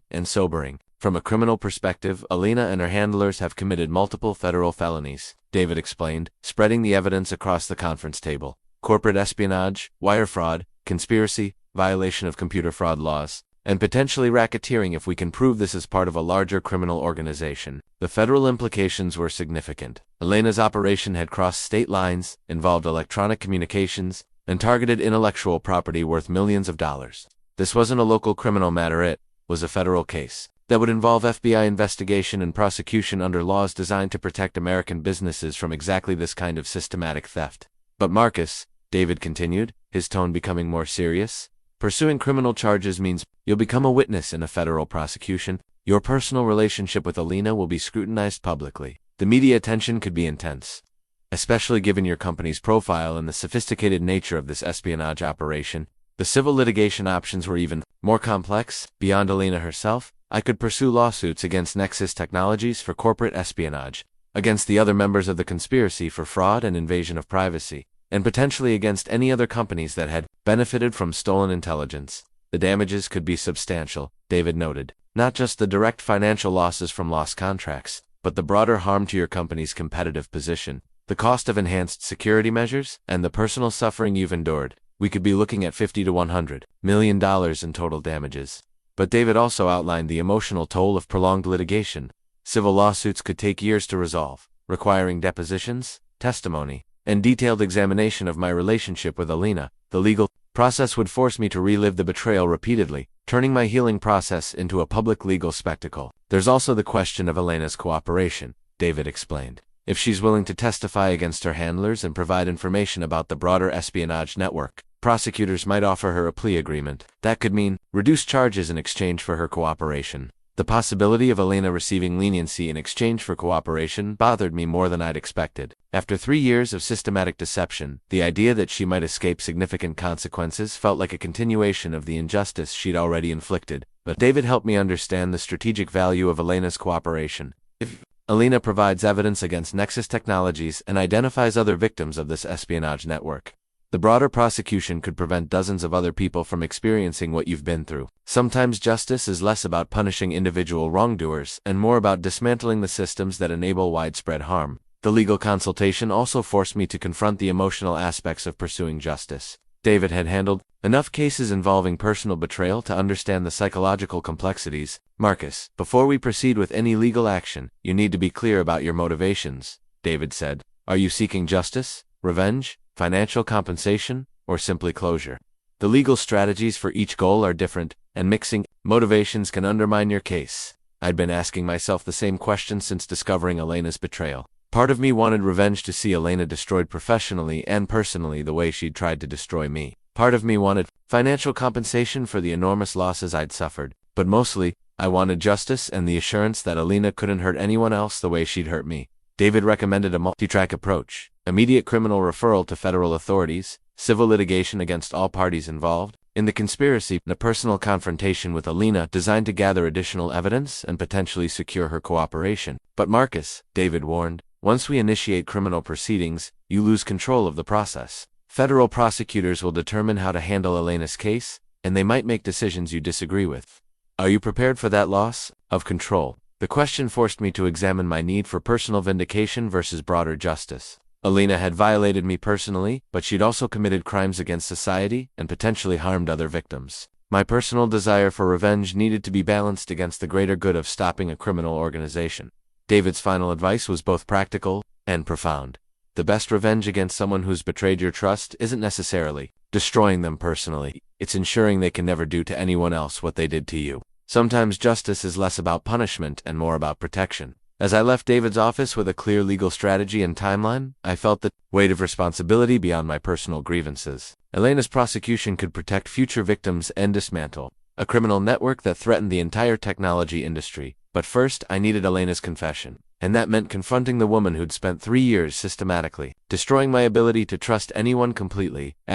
and sobering. "From a criminal perspective, Elena and her handlers have committed multiple federal felonies," David explained, spreading the evidence across the conference table. "Corporate espionage, wire fraud, conspiracy, violation of computer fraud laws, and potentially racketeering if we can prove this is part of a larger criminal organization." The federal implications were significant. Elena's operation had crossed state lines, involved electronic communications, and targeted intellectual property worth millions of dollars. This wasn't a local criminal matter, it was a federal case that would involve FBI investigation and prosecution under laws designed to protect American businesses from exactly this kind of systematic theft. "But Marcus," David continued, his tone becoming more serious, "pursuing criminal charges means you'll become a witness in a federal prosecution. Your personal relationship with Elena will be scrutinized publicly. The media attention could be intense, especially given your company's profile and the sophisticated nature of this espionage operation." The civil litigation options were even more complex. Beyond Elena herself, I could pursue lawsuits against Nexus Technologies for corporate espionage, against the other members of the conspiracy for fraud and invasion of privacy, and potentially against any other companies that had benefited from stolen intelligence. The damages could be substantial, David noted. Not just the direct financial losses from lost contracts, but the broader harm to your company's competitive position, the cost of enhanced security measures, and the personal suffering you've endured. We could be looking at $50 to $100 million in total damages. But David also outlined the emotional toll of prolonged litigation. Civil lawsuits could take years to resolve, requiring depositions, testimony, and detailed examination of my relationship with Elena. The legal process would force me to relive the betrayal repeatedly, turning my healing process into a public legal spectacle. There's also the question of Elena's cooperation, David explained. If she's willing to testify against her handlers and provide information about the broader espionage network, prosecutors might offer her a plea agreement. That could mean reduced charges in exchange for her cooperation. The possibility of Elena receiving leniency in exchange for cooperation bothered me more than I'd expected. After 3 years of systematic deception, the idea that she might escape significant consequences felt like a continuation of the injustice she'd already inflicted. But David helped me understand the strategic value of Elena's cooperation. If Elena provides evidence against Nexus Technologies and identifies other victims of this espionage network, the broader prosecution could prevent dozens of other people from experiencing what you've been through. Sometimes justice is less about punishing individual wrongdoers and more about dismantling the systems that enable widespread harm. The legal consultation also forced me to confront the emotional aspects of pursuing justice. David had handled enough cases involving personal betrayal to understand the psychological complexities. Marcus, before we proceed with any legal action, you need to be clear about your motivations, David said. Are you seeking justice, revenge, financial compensation, or simply closure? The legal strategies for each goal are different, and mixing motivations can undermine your case. I'd been asking myself the same question since discovering Elena's betrayal. Part of me wanted revenge to see Elena destroyed professionally and personally the way she'd tried to destroy me. Part of me wanted financial compensation for the enormous losses I'd suffered. But mostly, I wanted justice and the assurance that Elena couldn't hurt anyone else the way she'd hurt me. David recommended a multi-track approach: immediate criminal referral to federal authorities, civil litigation against all parties involved in the conspiracy, and a personal confrontation with Elena designed to gather additional evidence and potentially secure her cooperation. But Marcus, David warned, once we initiate criminal proceedings, you lose control of the process. Federal prosecutors will determine how to handle Elena's case, and they might make decisions you disagree with. Are you prepared for that loss of control? The question forced me to examine my need for personal vindication versus broader justice. Elena had violated me personally, but she'd also committed crimes against society and potentially harmed other victims. My personal desire for revenge needed to be balanced against the greater good of stopping a criminal organization. David's final advice was both practical and profound. The best revenge against someone who's betrayed your trust isn't necessarily destroying them personally. It's ensuring they can never do to anyone else what they did to you. Sometimes justice is less about punishment and more about protection. As I left David's office with a clear legal strategy and timeline, I felt the weight of responsibility beyond my personal grievances. Elena's prosecution could protect future victims and dismantle a criminal network that threatened the entire technology industry. But first, I needed Elena's confession. And that meant confronting the woman who'd spent 3 years systematically destroying my ability to trust anyone completely. ***.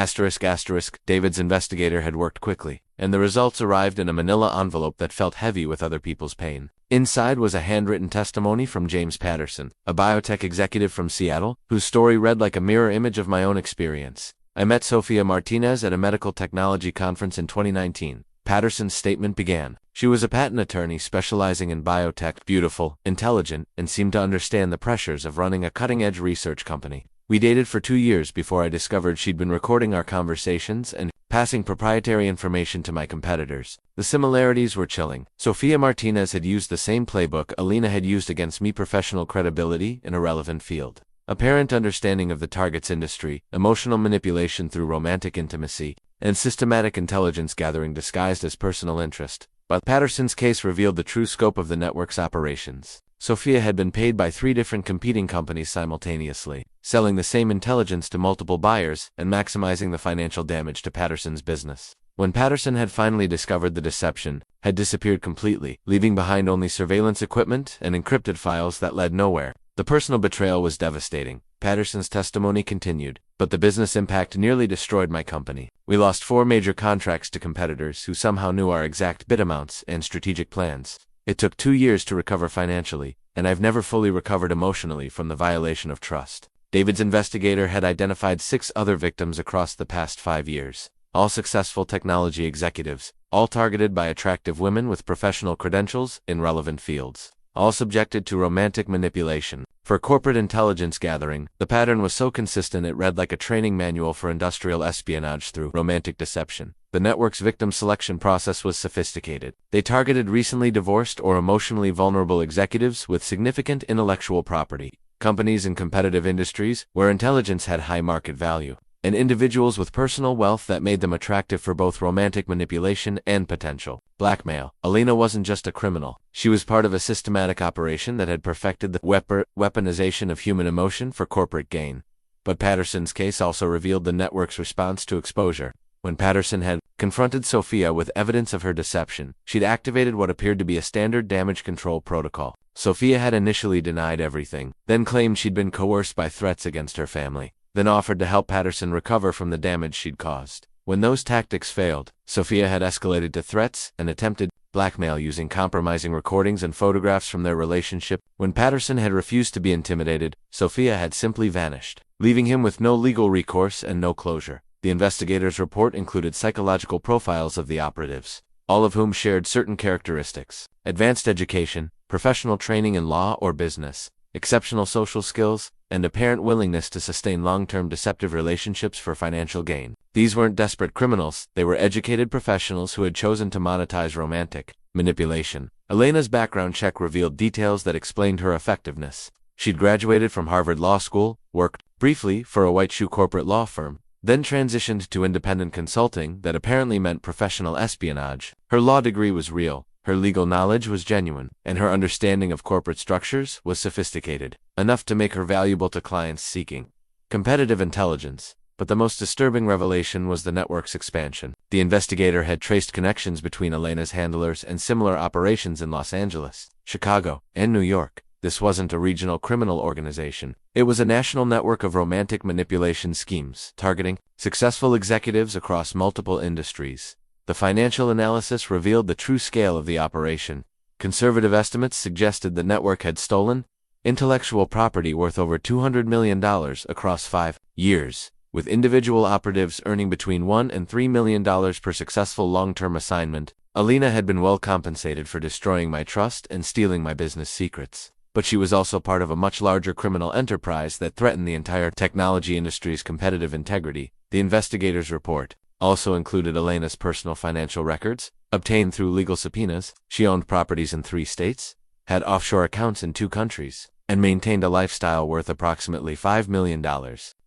David's investigator had worked quickly, and the results arrived in a manila envelope that felt heavy with other people's pain. Inside was a handwritten testimony from James Patterson, a biotech executive from Seattle, whose story read like a mirror image of my own experience. I met Sofia Martinez at a medical technology conference in 2019. Patterson's statement began. She was a patent attorney specializing in biotech, beautiful, intelligent, and seemed to understand the pressures of running a cutting-edge research company. We dated for 2 years before I discovered she'd been recording our conversations and passing proprietary information to my competitors. The similarities were chilling. Sofia Martinez had used the same playbook Elena had used against me: professional credibility in a relevant field, apparent understanding of the target's industry, emotional manipulation through romantic intimacy, and systematic intelligence gathering disguised as personal interest. But Patterson's case revealed the true scope of the network's operations. Sofia had been paid by 3 different competing companies simultaneously, selling the same intelligence to multiple buyers and maximizing the financial damage to Patterson's business. When Patterson had finally discovered the deception, had disappeared completely, leaving behind only surveillance equipment and encrypted files that led nowhere. The personal betrayal was devastating. Patterson's testimony continued, but the business impact nearly destroyed my company. We lost 4 major contracts to competitors who somehow knew our exact bid amounts and strategic plans. It took 2 years to recover financially, and I've never fully recovered emotionally from the violation of trust. David's investigator had identified 6 other victims across the past 5 years, all successful technology executives, all targeted by attractive women with professional credentials in relevant fields, all subjected to romantic manipulation. For corporate intelligence gathering, the pattern was so consistent it read like a training manual for industrial espionage through romantic deception. The network's victim selection process was sophisticated. They targeted recently divorced or emotionally vulnerable executives with significant intellectual property, companies in competitive industries where intelligence had high market value, and individuals with personal wealth that made them attractive for both romantic manipulation and potential blackmail. Elena wasn't just a criminal. She was part of a systematic operation that had perfected the weaponization of human emotion for corporate gain. But Patterson's case also revealed the network's response to exposure. When Patterson had confronted Sophia with evidence of her deception, she'd activated what appeared to be a standard damage control protocol. Sophia had initially denied everything, then claimed she'd been coerced by threats against her family, then offered to help Patterson recover from the damage she'd caused. When those tactics failed, Sophia had escalated to threats and attempted blackmail using compromising recordings and photographs from their relationship. When Patterson had refused to be intimidated, Sophia had simply vanished, leaving him with no legal recourse and no closure. The investigators' report included psychological profiles of the operatives, all of whom shared certain characteristics: advanced education, professional training in law or business, exceptional social skills, and apparent willingness to sustain long-term deceptive relationships for financial gain. These weren't desperate criminals, they were educated professionals who had chosen to monetize romantic manipulation. Elena's background check revealed details that explained her effectiveness. She'd graduated from Harvard Law School, worked briefly for a white-shoe corporate law firm, then transitioned to independent consulting that apparently meant professional espionage. Her law degree was real, her legal knowledge was genuine, and her understanding of corporate structures was sophisticated, enough to make her valuable to clients seeking competitive intelligence. But the most disturbing revelation was the network's expansion. The investigator had traced connections between Elena's handlers and similar operations in Los Angeles, Chicago, and New York. This wasn't a regional criminal organization. It was a national network of romantic manipulation schemes, targeting successful executives across multiple industries. The financial analysis revealed the true scale of the operation. Conservative estimates suggested the network had stolen intellectual property worth over $200 million across 5 years, with individual operatives earning between $1 and $3 million per successful long-term assignment. Elena had been well compensated for destroying my trust and stealing my business secrets. But she was also part of a much larger criminal enterprise that threatened the entire technology industry's competitive integrity. The investigators' report also included Elena's personal financial records, obtained through legal subpoenas. She owned properties in 3 states, had offshore accounts in 2 countries, and maintained a lifestyle worth approximately $5 million.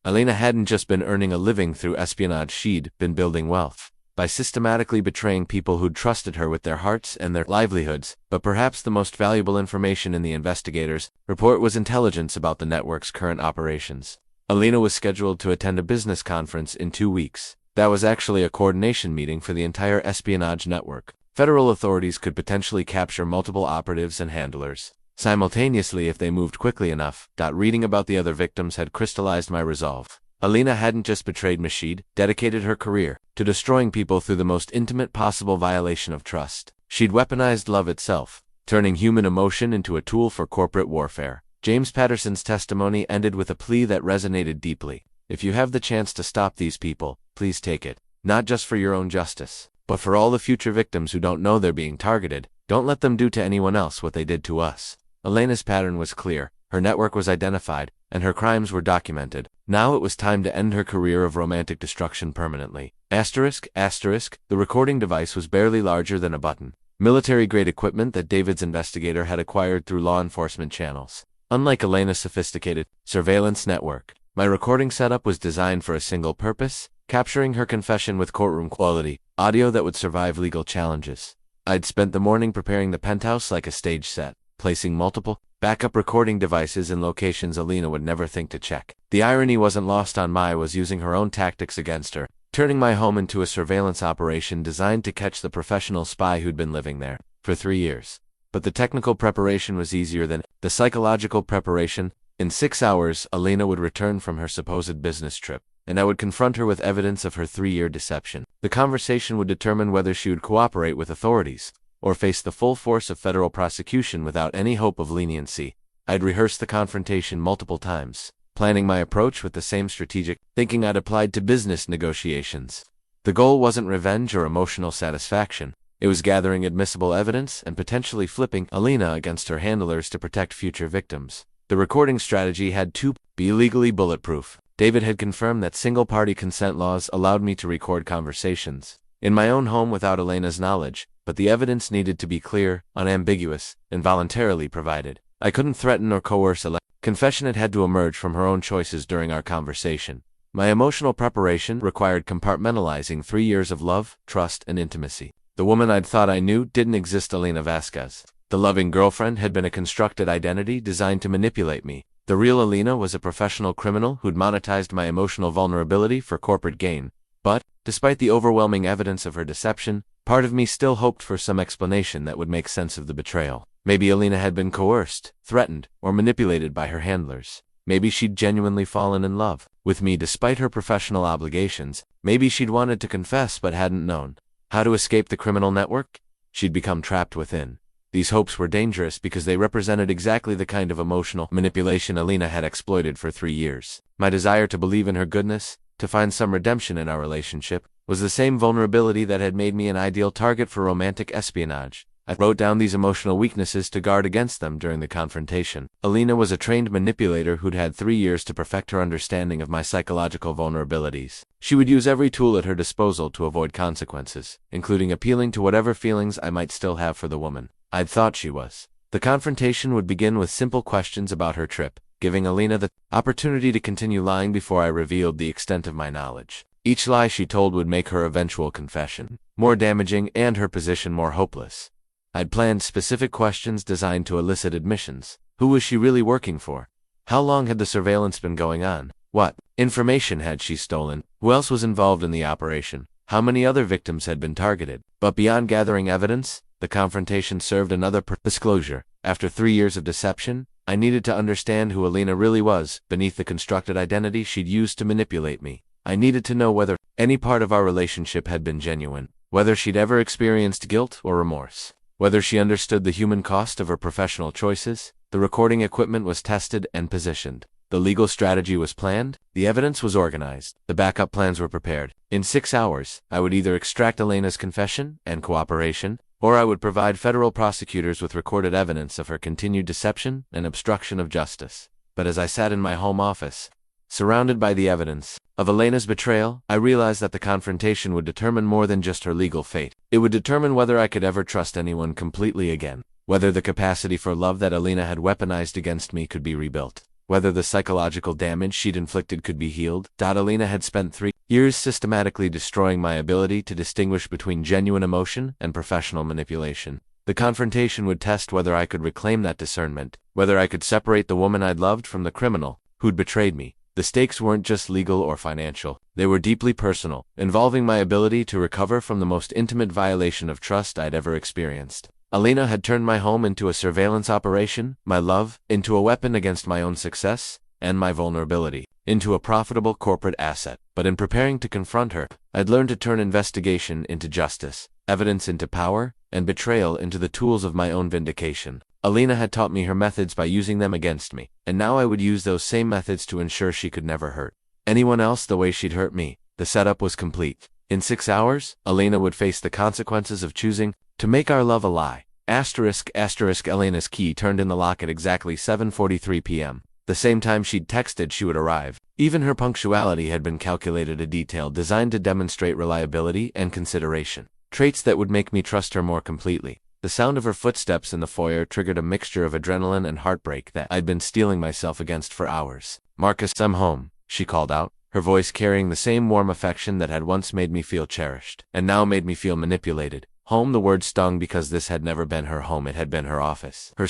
Elena hadn't just been earning a living through espionage, she'd been building wealth by systematically betraying people who'd trusted her with their hearts and their livelihoods. But perhaps the most valuable information in the investigators' report was intelligence about the network's current operations. Elena was scheduled to attend a business conference in 2 weeks. That was actually a coordination meeting for the entire espionage network. Federal authorities could potentially capture multiple operatives and handlers simultaneously if they moved quickly enough. Reading about the other victims had crystallized my resolve. Elena hadn't just betrayed me, she'd dedicated her career to destroying people through the most intimate possible violation of trust. She'd weaponized love itself, turning human emotion into a tool for corporate warfare. James Patterson's testimony ended with a plea that resonated deeply. If you have the chance to stop these people, please take it. Not just for your own justice, but for all the future victims who don't know they're being targeted. Don't let them do to anyone else what they did to us. Elena's pattern was clear. Her network was identified, and her crimes were documented. Now it was time to end her career of romantic destruction permanently. Asterisk, asterisk, the recording device was barely larger than a button. Military-grade equipment that David's investigator had acquired through law enforcement channels. Unlike Elena's sophisticated surveillance network, my recording setup was designed for a single purpose: capturing her confession with courtroom-quality audio that would survive legal challenges. I'd spent the morning preparing the penthouse like a stage set, placing multiple backup recording devices in locations Elena would never think to check. The irony wasn't lost on me. Was using her own tactics against her, turning my home into a surveillance operation designed to catch the professional spy who'd been living there for 3 years. But the technical preparation was easier than the psychological preparation. In 6 hours, Elena would return from her supposed business trip, and I would confront her with evidence of her 3-year deception. The conversation would determine whether she would cooperate with authorities or face the full force of federal prosecution without any hope of leniency. I'd rehearsed the confrontation multiple times, planning my approach with the same strategic thinking I'd applied to business negotiations. The goal wasn't revenge or emotional satisfaction. It was gathering admissible evidence and potentially flipping Elena against her handlers to protect future victims. The recording strategy had to be legally bulletproof. David had confirmed that single-party consent laws allowed me to record conversations, in my own home without Elena's knowledge, but the evidence needed to be clear, unambiguous, and voluntarily provided. I couldn't threaten or coerce Elena. Confession had to emerge from her own choices during our conversation. My emotional preparation required compartmentalizing 3 years of love, trust, and intimacy. The woman I'd thought I knew didn't exist. Elena Vasquez. The loving girlfriend had been a constructed identity designed to manipulate me. The real Elena was a professional criminal who'd monetized my emotional vulnerability for corporate gain. But, despite the overwhelming evidence of her deception, part of me still hoped for some explanation that would make sense of the betrayal. Maybe Elena had been coerced, threatened, or manipulated by her handlers. Maybe she'd genuinely fallen in love with me despite her professional obligations. Maybe she'd wanted to confess but hadn't known how to escape the criminal network. She'd become trapped within. These hopes were dangerous because they represented exactly the kind of emotional manipulation Elena had exploited for 3 years. My desire to believe in her goodness, to find some redemption in our relationship, was the same vulnerability that had made me an ideal target for romantic espionage. I wrote down these emotional weaknesses to guard against them during the confrontation. Elena was a trained manipulator who'd had 3 years to perfect her understanding of my psychological vulnerabilities. She would use every tool at her disposal to avoid consequences, including appealing to whatever feelings I might still have for the woman I'd thought she was. The confrontation would begin with simple questions about her trip, giving Elena the opportunity to continue lying before I revealed the extent of my knowledge. Each lie she told would make her eventual confession more damaging and her position more hopeless. I'd planned specific questions designed to elicit admissions. Who was she really working for? How long had the surveillance been going on? What information had she stolen? Who else was involved in the operation? How many other victims had been targeted? But beyond gathering evidence, the confrontation served another disclosure. After 3 years of deception, I needed to understand who Elena really was, beneath the constructed identity she'd used to manipulate me. I needed to know whether any part of our relationship had been genuine, whether she'd ever experienced guilt or remorse, whether she understood the human cost of her professional choices. The recording equipment was tested and positioned. The legal strategy was planned. The evidence was organized. The backup plans were prepared. In 6 hours, I would either extract Elena's confession and cooperation, or I would provide federal prosecutors with recorded evidence of her continued deception and obstruction of justice. But as I sat in my home office, surrounded by the evidence of Elena's betrayal, I realized that the confrontation would determine more than just her legal fate. It would determine whether I could ever trust anyone completely again, whether the capacity for love that Elena had weaponized against me could be rebuilt, whether the psychological damage she'd inflicted could be healed. Elena had spent 3 years systematically destroying my ability to distinguish between genuine emotion and professional manipulation. The confrontation would test whether I could reclaim that discernment, whether I could separate the woman I'd loved from the criminal who'd betrayed me. The stakes weren't just legal or financial. They were deeply personal, involving my ability to recover from the most intimate violation of trust I'd ever experienced. Elena had turned my home into a surveillance operation, my love into a weapon against my own success, and my vulnerability into a profitable corporate asset. But in preparing to confront her, I'd learned to turn investigation into justice, evidence into power, and betrayal into the tools of my own vindication. Elena had taught me her methods by using them against me, and now I would use those same methods to ensure she could never hurt anyone else the way she'd hurt me. The setup was complete. In 6 hours, Elena would face the consequences of choosing to make our love a lie. Elena's key turned in the lock at exactly 7:43 p.m. The same time she'd texted she would arrive. Even her punctuality had been calculated a detail designed to demonstrate reliability and consideration, traits that would make me trust her more completely. The sound of her footsteps in the foyer triggered a mixture of adrenaline and heartbreak that I'd been steeling myself against for hours. "Marcus, I'm home," she called out, her voice carrying the same warm affection that had once made me feel cherished, and now made me feel manipulated. Home, the word stung because this had never been her home. It had been her office, her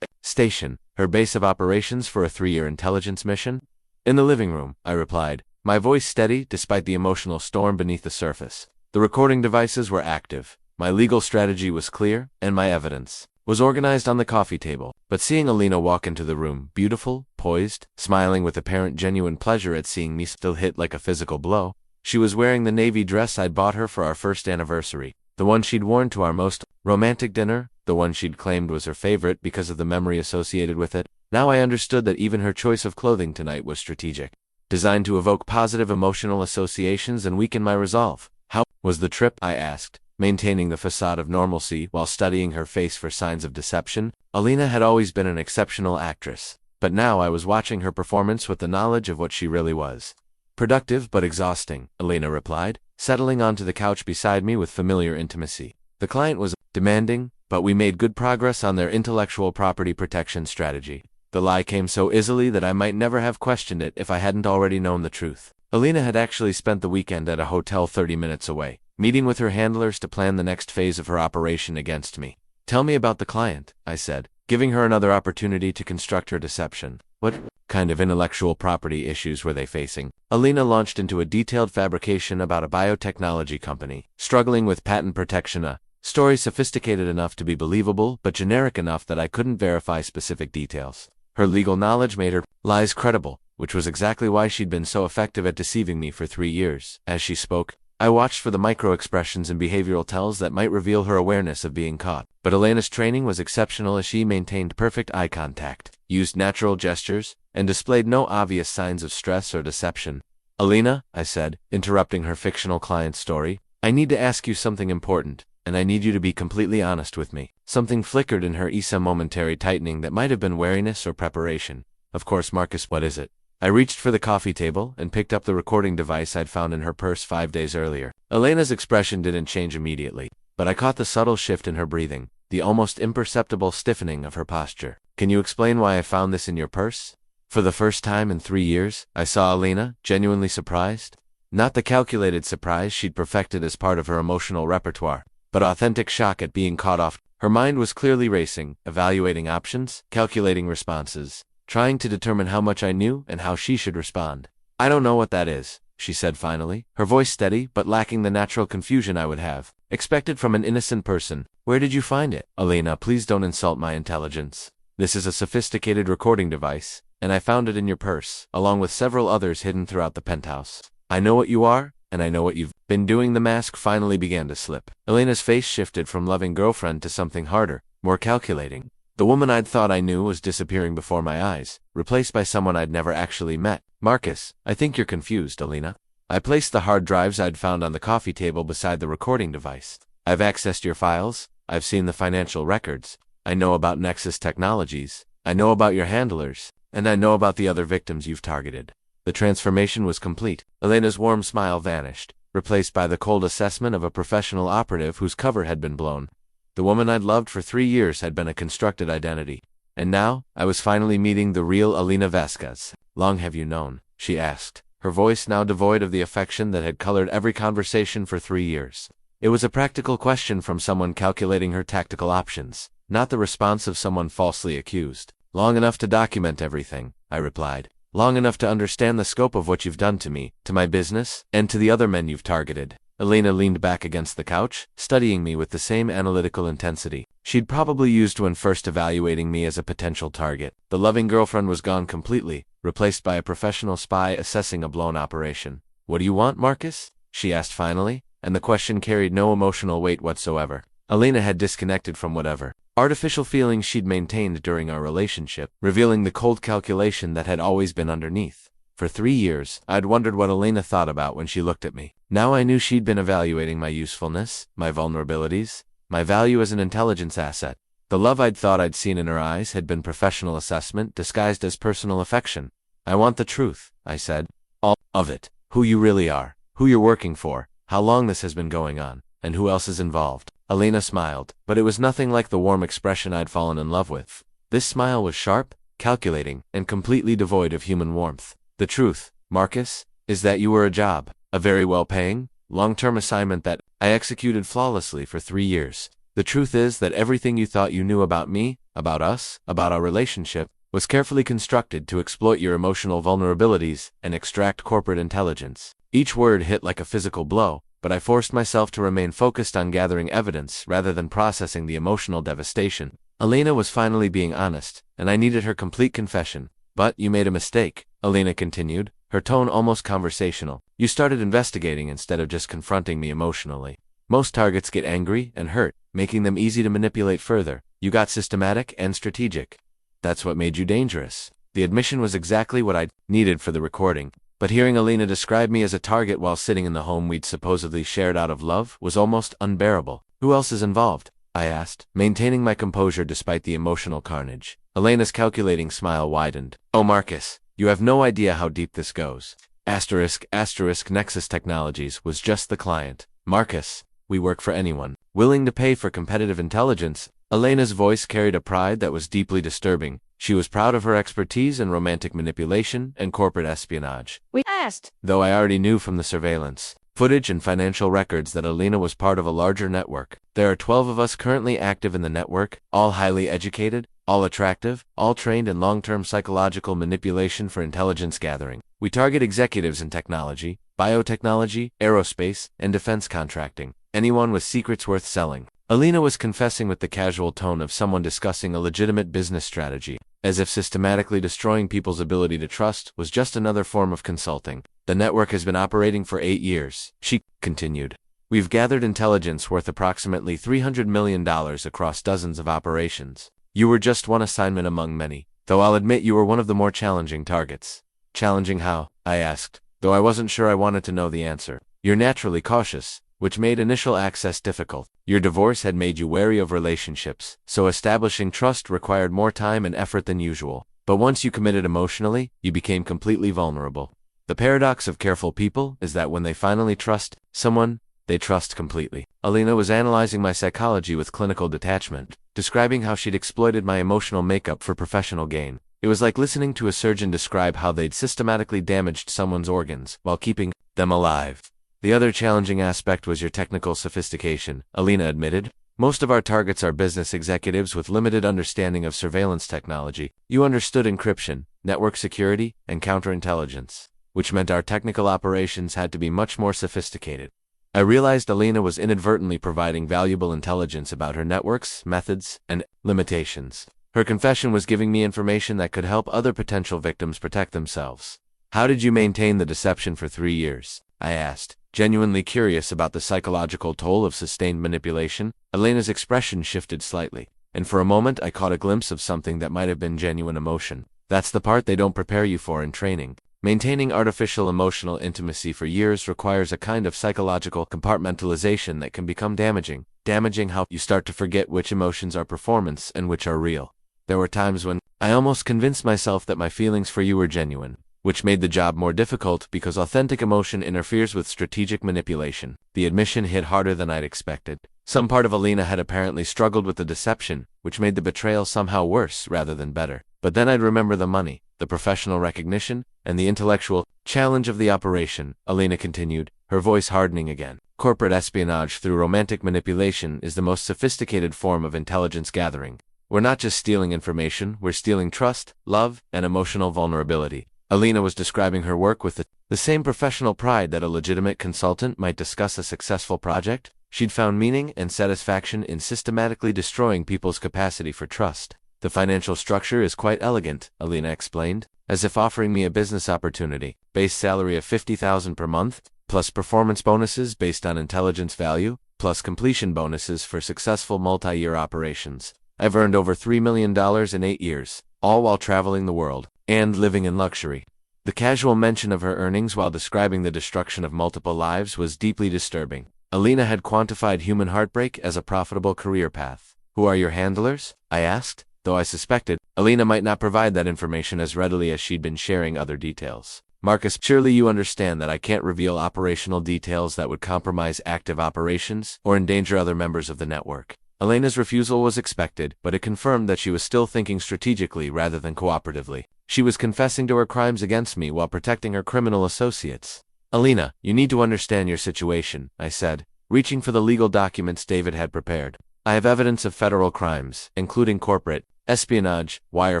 station, her base of operations for a 3-year intelligence mission. "In the living room," I replied, my voice steady despite the emotional storm beneath the surface. The recording devices were active. My legal strategy was clear, and my evidence was organized on the coffee table. But seeing Elena walk into the room, beautiful, poised, smiling with apparent genuine pleasure at seeing me, still hit like a physical blow. She was wearing the navy dress I'd bought her for our first anniversary, the one she'd worn to our most romantic dinner, the one she'd claimed was her favorite because of the memory associated with it. Now I understood that even her choice of clothing tonight was strategic, designed to evoke positive emotional associations and weaken my resolve. "How was the trip?" I asked, maintaining the facade of normalcy while studying her face for signs of deception. Elena had always been an exceptional actress, but now I was watching her performance with the knowledge of what she really was. "Productive but exhausting," Elena replied. settling onto the couch beside me with familiar intimacy. The client was demanding, but we made good progress on their intellectual property protection strategy. The lie came so easily that I might never have questioned it if I hadn't already known the truth. Elena had actually spent the weekend at a hotel 30 minutes away, meeting with her handlers to plan the next phase of her operation against me. "Tell me about the client," I said, giving her another opportunity to construct her deception. "What kind of intellectual property issues were they facing?" Elena launched into a detailed fabrication about a biotechnology company, struggling with patent protection, a story sophisticated enough to be believable but generic enough that I couldn't verify specific details. Her legal knowledge made her lies credible, which was exactly why she'd been so effective at deceiving me for 3 years. As she spoke, I watched for the micro-expressions and behavioral tells that might reveal her awareness of being caught. But Elena's training was exceptional as she maintained perfect eye contact, used natural gestures, and displayed no obvious signs of stress or deception. "Elena," I said, interrupting her fictional client's story, "I need to ask you something important, and I need you to be completely honest with me." Something flickered in her eyes, a momentary tightening that might have been wariness or preparation. "Of course, Marcus, what is it?" I reached for the coffee table and picked up the recording device I'd found in her purse 5 days earlier. Elena's expression didn't change immediately, but I caught the subtle shift in her breathing, the almost imperceptible stiffening of her posture. "Can you explain why I found this in your purse?" For the first time in 3 years, I saw Elena genuinely surprised. Not the calculated surprise she'd perfected as part of her emotional repertoire, but authentic shock at being caught off. Her mind was clearly racing, evaluating options, calculating responses, trying to determine how much I knew and how she should respond. "I don't know what that is," she said finally, her voice steady but lacking the natural confusion I would have expected from an innocent person. "Where did you find it?" "Elena, please don't insult my intelligence. This is a sophisticated recording device, and I found it in your purse, along with several others hidden throughout the penthouse. I know what you are, and I know what you've been doing." The mask finally began to slip. Elena's face shifted from loving girlfriend to something harder, more calculating. The woman I'd thought I knew was disappearing before my eyes, replaced by someone I'd never actually met. "Marcus, I think you're confused, Elena." I placed the hard drives I'd found on the coffee table beside the recording device. "I've accessed your files, I've seen the financial records, I know about Nexus Technologies, I know about your handlers, and I know about the other victims you've targeted." The transformation was complete. Elena's warm smile vanished, replaced by the cold assessment of a professional operative whose cover had been blown. The woman I'd loved for 3 years had been a constructed identity. And now, I was finally meeting the real Elena Vasquez. "Long have you known?" she asked, her voice now devoid of the affection that had colored every conversation for 3 years. It was a practical question from someone calculating her tactical options, not the response of someone falsely accused. "Long enough to document everything," I replied. "Long enough to understand the scope of what you've done to me, to my business, and to the other men you've targeted." Elena leaned back against the couch, studying me with the same analytical intensity she'd probably used when first evaluating me as a potential target. The loving girlfriend was gone completely, replaced by a professional spy assessing a blown operation. "What do you want, Marcus?" she asked finally, and the question carried no emotional weight whatsoever. Elena had disconnected from whatever artificial feelings she'd maintained during our relationship, revealing the cold calculation that had always been underneath. For 3 years, I'd wondered what Elena thought about when she looked at me. Now I knew she'd been evaluating my usefulness, my vulnerabilities, my value as an intelligence asset. The love I'd thought I'd seen in her eyes had been professional assessment disguised as personal affection. "I want the truth," I said. "All of it. Who you really are, who you're working for, how long this has been going on, and who else is involved." Elena smiled, but it was nothing like the warm expression I'd fallen in love with. This smile was sharp, calculating, and completely devoid of human warmth. "The truth, Marcus, is that you were a job, a very well-paying, long-term assignment that I executed flawlessly for 3 years. The truth is that everything you thought you knew about me, about us, about our relationship, was carefully constructed to exploit your emotional vulnerabilities and extract corporate intelligence." Each word hit like a physical blow, but I forced myself to remain focused on gathering evidence rather than processing the emotional devastation. Elena was finally being honest, and I needed her complete confession. "But you made a mistake," Elena continued, her tone almost conversational. "You started investigating instead of just confronting me emotionally. Most targets get angry and hurt, making them easy to manipulate further. You got systematic and strategic. That's what made you dangerous." The admission was exactly what I needed for the recording, but hearing Elena describe me as a target while sitting in the home we'd supposedly shared out of love was almost unbearable. "Who else is involved?" I asked, maintaining my composure despite the emotional carnage. Elena's calculating smile widened. "Oh, Marcus, you have no idea how deep this goes. Nexus Technologies was just the client. Marcus, we work for anyone willing to pay for competitive intelligence. Elena's voice carried a pride that was deeply disturbing. She was proud of her expertise in romantic manipulation and corporate espionage. We asked, Though I already knew from the surveillance footage and financial records that Elena was part of a larger network. There are 12 of us currently active in the network, all highly educated, all attractive, all trained in long-term psychological manipulation for intelligence gathering. We target executives in technology, biotechnology, aerospace, and defense contracting. Anyone with secrets worth selling. Elena was confessing with the casual tone of someone discussing a legitimate business strategy, as if systematically destroying people's ability to trust was just another form of consulting. The network has been operating for 8 years, she continued. We've gathered intelligence worth approximately $300 million across dozens of operations. You were just one assignment among many, though I'll admit you were one of the more challenging targets. Challenging how? I asked, though I wasn't sure I wanted to know the answer. You're naturally cautious, which made initial access difficult. Your divorce had made you wary of relationships, so establishing trust required more time and effort than usual. But once you committed emotionally, you became completely vulnerable. The paradox of careful people is that when they finally trust someone, they trust completely. Elena was analyzing my psychology with clinical detachment, describing how she'd exploited my emotional makeup for professional gain. It was like listening to a surgeon describe how they'd systematically damaged someone's organs while keeping them alive. The other challenging aspect was your technical sophistication, Elena admitted. Most of our targets are business executives with limited understanding of surveillance technology. You understood encryption, network security, and counterintelligence, which meant our technical operations had to be much more sophisticated. I realized Elena was inadvertently providing valuable intelligence about her networks, methods, and limitations. Her confession was giving me information that could help other potential victims protect themselves. How did you maintain the deception for 3 years? I asked, genuinely curious about the psychological toll of sustained manipulation. Elena's expression shifted slightly, and for a moment I caught a glimpse of something that might have been genuine emotion. That's the part they don't prepare you for in training. Maintaining artificial emotional intimacy for years requires a kind of psychological compartmentalization that can become damaging how you start to forget which emotions are performance and which are real. There were times when I almost convinced myself that my feelings for you were genuine, which made the job more difficult because authentic emotion interferes with strategic manipulation. The admission hit harder than I'd expected. Some part of Elena had apparently struggled with the deception, which made the betrayal somehow worse rather than better. But then I'd remember the money, the professional recognition, and the intellectual challenge of the operation, Elena continued, her voice hardening again. Corporate espionage through romantic manipulation is the most sophisticated form of intelligence gathering. We're not just stealing information, we're stealing trust, love, and emotional vulnerability. Elena was describing her work with the same professional pride that a legitimate consultant might discuss a successful project. She'd found meaning and satisfaction in systematically destroying people's capacity for trust. The financial structure is quite elegant, Elena explained, as if offering me a business opportunity. Base salary of $50,000 per month, plus performance bonuses based on intelligence value, plus completion bonuses for successful multi-year operations. I've earned over $3 million in 8 years, all while traveling the world and living in luxury. The casual mention of her earnings while describing the destruction of multiple lives was deeply disturbing. Elena had quantified human heartbreak as a profitable career path. Who are your handlers? I asked, though I suspected Elena might not provide that information as readily as she'd been sharing other details. Marcus, surely you understand that I can't reveal operational details that would compromise active operations or endanger other members of the network. Elena's refusal was expected, but it confirmed that she was still thinking strategically rather than cooperatively. She was confessing to her crimes against me while protecting her criminal associates. Elena, you need to understand your situation, I said, reaching for the legal documents David had prepared. I have evidence of federal crimes, including corporate espionage, wire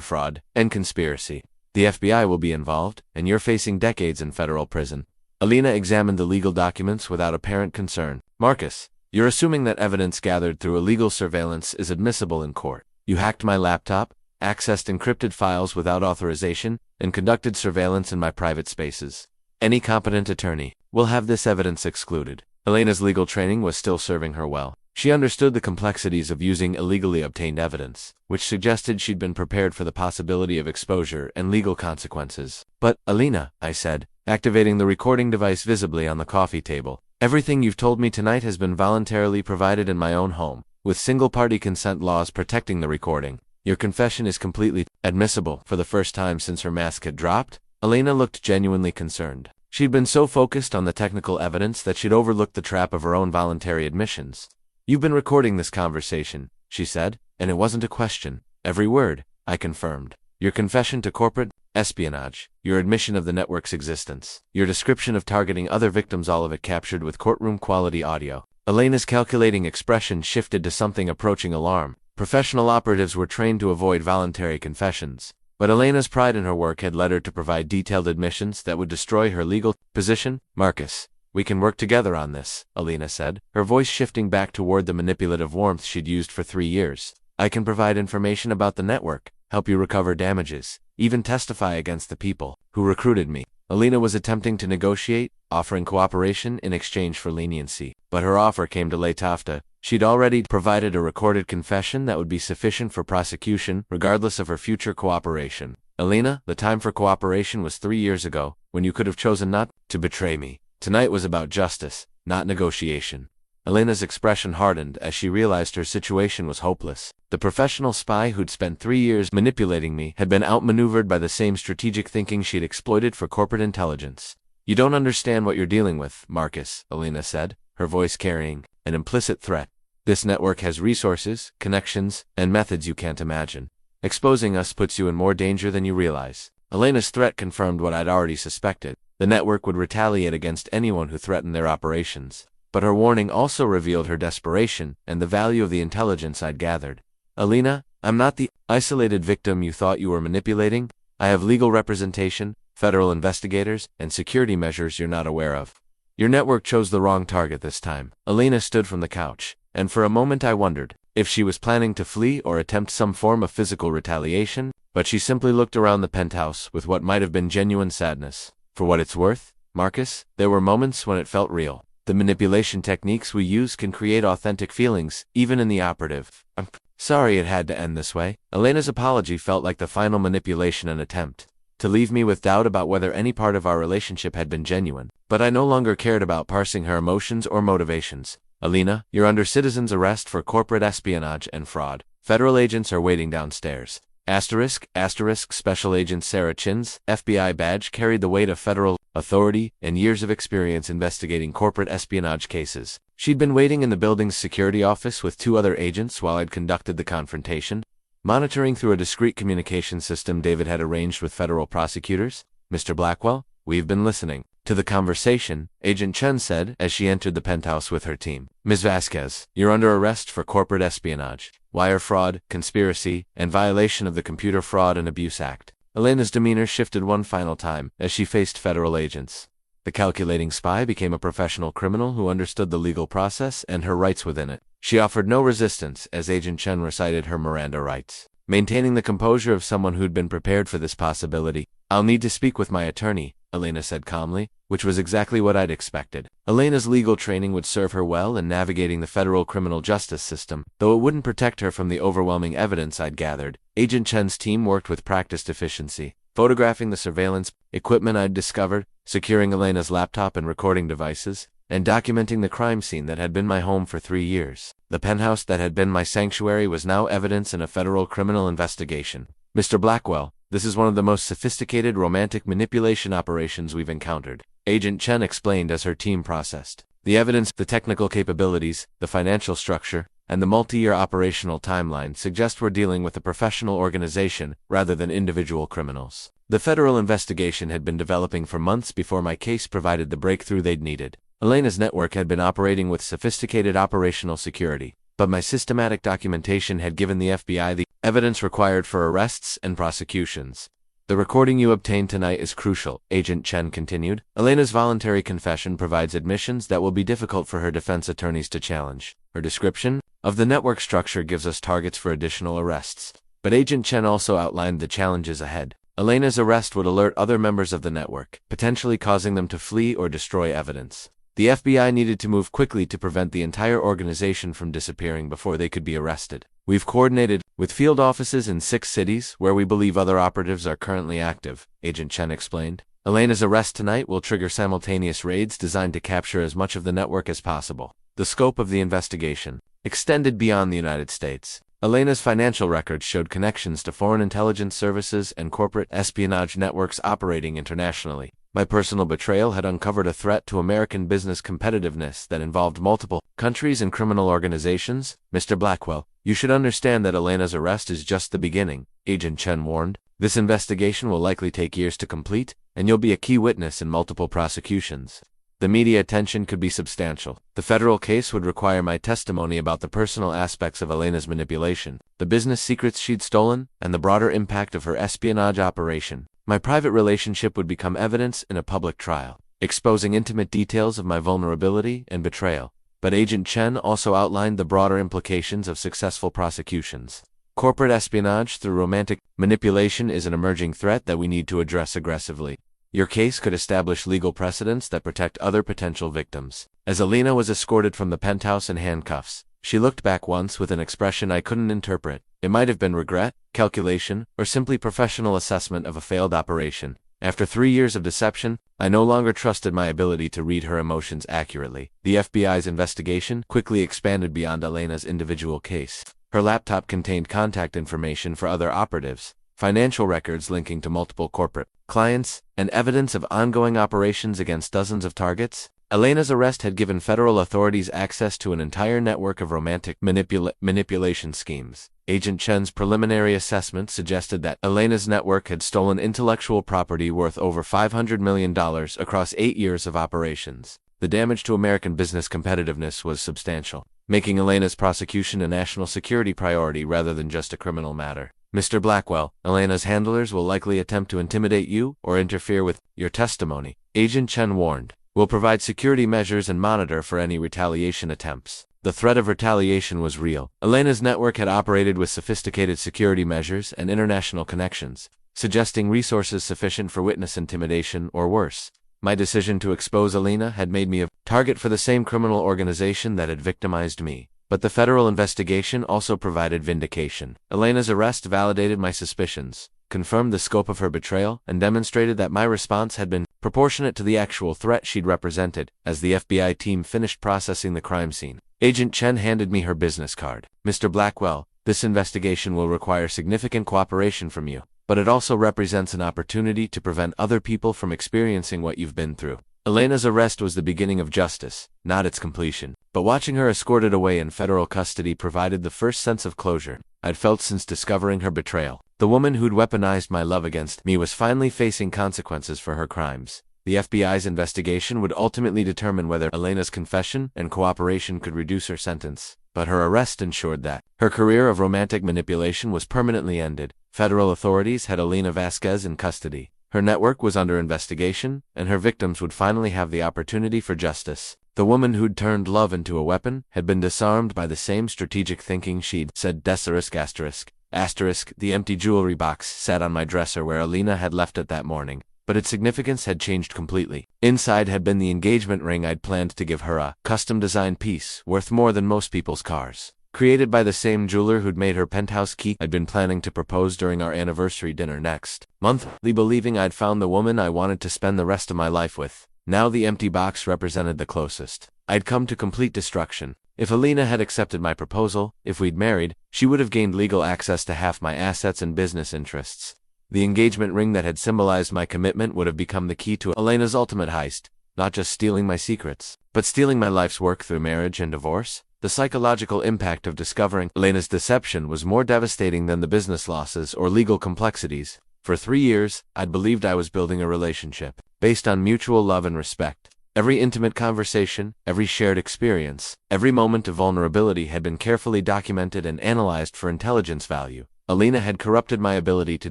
fraud, and conspiracy. The FBI will be involved, and you're facing decades in federal prison. Elena examined the legal documents without apparent concern. Marcus, you're assuming that evidence gathered through illegal surveillance is admissible in court. You hacked my laptop, accessed encrypted files without authorization, and conducted surveillance in my private spaces. Any competent attorney will have this evidence excluded. Elena's legal training was still serving her well. She understood the complexities of using illegally obtained evidence, which suggested she'd been prepared for the possibility of exposure and legal consequences. But, Elena, I said, activating the recording device visibly on the coffee table, everything you've told me tonight has been voluntarily provided in my own home, with single-party consent laws protecting the recording. Your confession is completely admissible. For the first time since her mask had dropped, Elena looked genuinely concerned. She'd been so focused on the technical evidence that she'd overlooked the trap of her own voluntary admissions. "You've been recording this conversation," she said, and it wasn't a question. "Every word," I confirmed. "Your confession to corporate espionage, your admission of the network's existence, your description of targeting other victims, all of it captured with courtroom-quality audio." Elena's calculating expression shifted to something approaching alarm. Professional operatives were trained to avoid voluntary confessions, but Elena's pride in her work had led her to provide detailed admissions that would destroy her legal position. "Marcus, we can work together on this," Elena said, her voice shifting back toward the manipulative warmth she'd used for 3 years. "I can provide information about the network, help you recover damages, even testify against the people who recruited me." Elena was attempting to negotiate, offering cooperation in exchange for leniency, but her offer came to lay tafta. She'd already provided a recorded confession that would be sufficient for prosecution, regardless of her future cooperation. "Elena, the time for cooperation was 3 years ago, when you could have chosen not to betray me. Tonight was about justice, not negotiation." Elena's expression hardened as she realized her situation was hopeless. The professional spy who'd spent 3 years manipulating me had been outmaneuvered by the same strategic thinking she'd exploited for corporate intelligence. "You don't understand what you're dealing with, Marcus," Elena said, her voice carrying an implicit threat. "This network has resources, connections, and methods you can't imagine. Exposing us puts you in more danger than you realize." Elena's threat confirmed what I'd already suspected. The network would retaliate against anyone who threatened their operations. But her warning also revealed her desperation and the value of the intelligence I'd gathered. "Elena, I'm not the isolated victim you thought you were manipulating. I have legal representation, federal investigators, and security measures you're not aware of. Your network chose the wrong target this time." Elena stood from the couch, and for a moment I wondered if she was planning to flee or attempt some form of physical retaliation, but she simply looked around the penthouse with what might have been genuine sadness. "For what it's worth, Marcus, there were moments when it felt real. The manipulation techniques we use can create authentic feelings, even in the operative. I'm sorry it had to end this way." Elena's apology felt like the final manipulation and attempt to leave me with doubt about whether any part of our relationship had been genuine. But I no longer cared about parsing her emotions or motivations. "Elena, you're under citizen's arrest for corporate espionage and fraud. Federal agents are waiting downstairs." Special Agent Sarah Chin's FBI badge carried the weight of federal authority and years of experience investigating corporate espionage cases. She'd been waiting in the building's security office with 2 other agents while I'd conducted the confrontation, monitoring through a discreet communication system David had arranged with federal prosecutors. "Mr. Blackwell, we've been listening to the conversation," Agent Chen said as she entered the penthouse with her team. "Ms. Vasquez, you're under arrest for corporate espionage, wire fraud, conspiracy, and violation of the Computer Fraud and Abuse Act." Elena's demeanor shifted one final time as she faced federal agents. The calculating spy became a professional criminal who understood the legal process and her rights within it. She offered no resistance as Agent Chen recited her Miranda rights, maintaining the composure of someone who'd been prepared for this possibility. "I'll need to speak with my attorney," Elena said calmly, which was exactly what I'd expected. Elena's legal training would serve her well in navigating the federal criminal justice system, though it wouldn't protect her from the overwhelming evidence I'd gathered. Agent Chen's team worked with practiced efficiency, photographing the surveillance equipment I'd discovered, securing Elena's laptop and recording devices, and documenting the crime scene that had been my home for 3 years. The penthouse that had been my sanctuary was now evidence in a federal criminal investigation. "Mr. Blackwell, this is one of the most sophisticated romantic manipulation operations we've encountered," Agent Chen explained as her team processed the evidence. "The technical capabilities, the financial structure, and the multi-year operational timeline suggest we're dealing with a professional organization rather than individual criminals. The federal investigation had been developing for months before my case provided the breakthrough they'd needed. Elena's network had been operating with sophisticated operational security, but my systematic documentation had given the FBI the evidence required for arrests and prosecutions. The recording you obtained tonight is crucial," Agent Chen continued. "Elena's voluntary confession provides admissions that will be difficult for her defense attorneys to challenge. Her description of the network structure gives us targets for additional arrests." But Agent Chen also outlined the challenges ahead. Elena's arrest would alert other members of the network, potentially causing them to flee or destroy evidence. The FBI needed to move quickly to prevent the entire organization from disappearing before they could be arrested. "We've coordinated with field offices in 6 cities where we believe other operatives are currently active," Agent Chen explained. "Elena's arrest tonight will trigger simultaneous raids designed to capture as much of the network as possible." The scope of the investigation extended beyond the United States. Elena's financial records showed connections to foreign intelligence services and corporate espionage networks operating internationally. My personal betrayal had uncovered a threat to American business competitiveness that involved multiple countries and criminal organizations. Mr. Blackwell, you should understand that Elena's arrest is just the beginning, Agent Chen warned. This investigation will likely take years to complete, and you'll be a key witness in multiple prosecutions. The media attention could be substantial. The federal case would require my testimony about the personal aspects of Elena's manipulation, the business secrets she'd stolen, and the broader impact of her espionage operation. My private relationship would become evidence in a public trial, exposing intimate details of my vulnerability and betrayal. But Agent Chen also outlined the broader implications of successful prosecutions. Corporate espionage through romantic manipulation is an emerging threat that we need to address aggressively. Your case could establish legal precedents that protect other potential victims. As Elena was escorted from the penthouse in handcuffs, she looked back once with an expression I couldn't interpret. It might have been regret, calculation, or simply professional assessment of a failed operation. After 3 years of deception, I no longer trusted my ability to read her emotions accurately. The FBI's investigation quickly expanded beyond Elena's individual case. Her laptop contained contact information for other operatives, financial records linking to multiple corporate clients, and evidence of ongoing operations against dozens of targets. Elena's arrest had given federal authorities access to an entire network of romantic manipulation schemes. Agent Chen's preliminary assessment suggested that Elena's network had stolen intellectual property worth over $500 million across 8 years of operations. The damage to American business competitiveness was substantial, making Elena's prosecution a national security priority rather than just a criminal matter. Mr. Blackwell, Elena's handlers will likely attempt to intimidate you or interfere with your testimony, Agent Chen warned. We'll provide security measures and monitor for any retaliation attempts. The threat of retaliation was real. Elena's network had operated with sophisticated security measures and international connections, suggesting resources sufficient for witness intimidation or worse. My decision to expose Elena had made me a target for the same criminal organization that had victimized me. But the federal investigation also provided vindication. Elena's arrest validated my suspicions, confirmed the scope of her betrayal, and demonstrated that my response had been proportionate to the actual threat she'd represented. As the FBI team finished processing the crime scene, Agent Chen handed me her business card. Mr. Blackwell, this investigation will require significant cooperation from you, but it also represents an opportunity to prevent other people from experiencing what you've been through. Elena's arrest was the beginning of justice, not its completion. But watching her escorted away in federal custody provided the first sense of closure I'd felt since discovering her betrayal. The woman who'd weaponized my love against me was finally facing consequences for her crimes. The FBI's investigation would ultimately determine whether Elena's confession and cooperation could reduce her sentence. But her arrest ensured that her career of romantic manipulation was permanently ended. Federal authorities had Elena Vasquez in custody. Her network was under investigation, and her victims would finally have the opportunity for justice. The woman who'd turned love into a weapon had been disarmed by the same strategic thinking she'd said. The empty jewelry box sat on my dresser where Elena had left it that morning, but its significance had changed completely. Inside had been the engagement ring I'd planned to give her, a custom-designed piece worth more than most people's cars. Created by the same jeweler who'd made her penthouse key. I'd been planning to propose during our anniversary dinner next month, believing I'd found the woman I wanted to spend the rest of my life with. Now the empty box represented the closest I'd come to complete destruction. If Elena had accepted my proposal, if we'd married, she would have gained legal access to half my assets and business interests. The engagement ring that had symbolized my commitment would have become the key to Elena's ultimate heist, not just stealing my secrets, but stealing my life's work through marriage and divorce. The psychological impact of discovering Elena's deception was more devastating than the business losses or legal complexities. For 3 years, I'd believed I was building a relationship based on mutual love and respect. Every intimate conversation, every shared experience, every moment of vulnerability had been carefully documented and analyzed for intelligence value. Elena had corrupted my ability to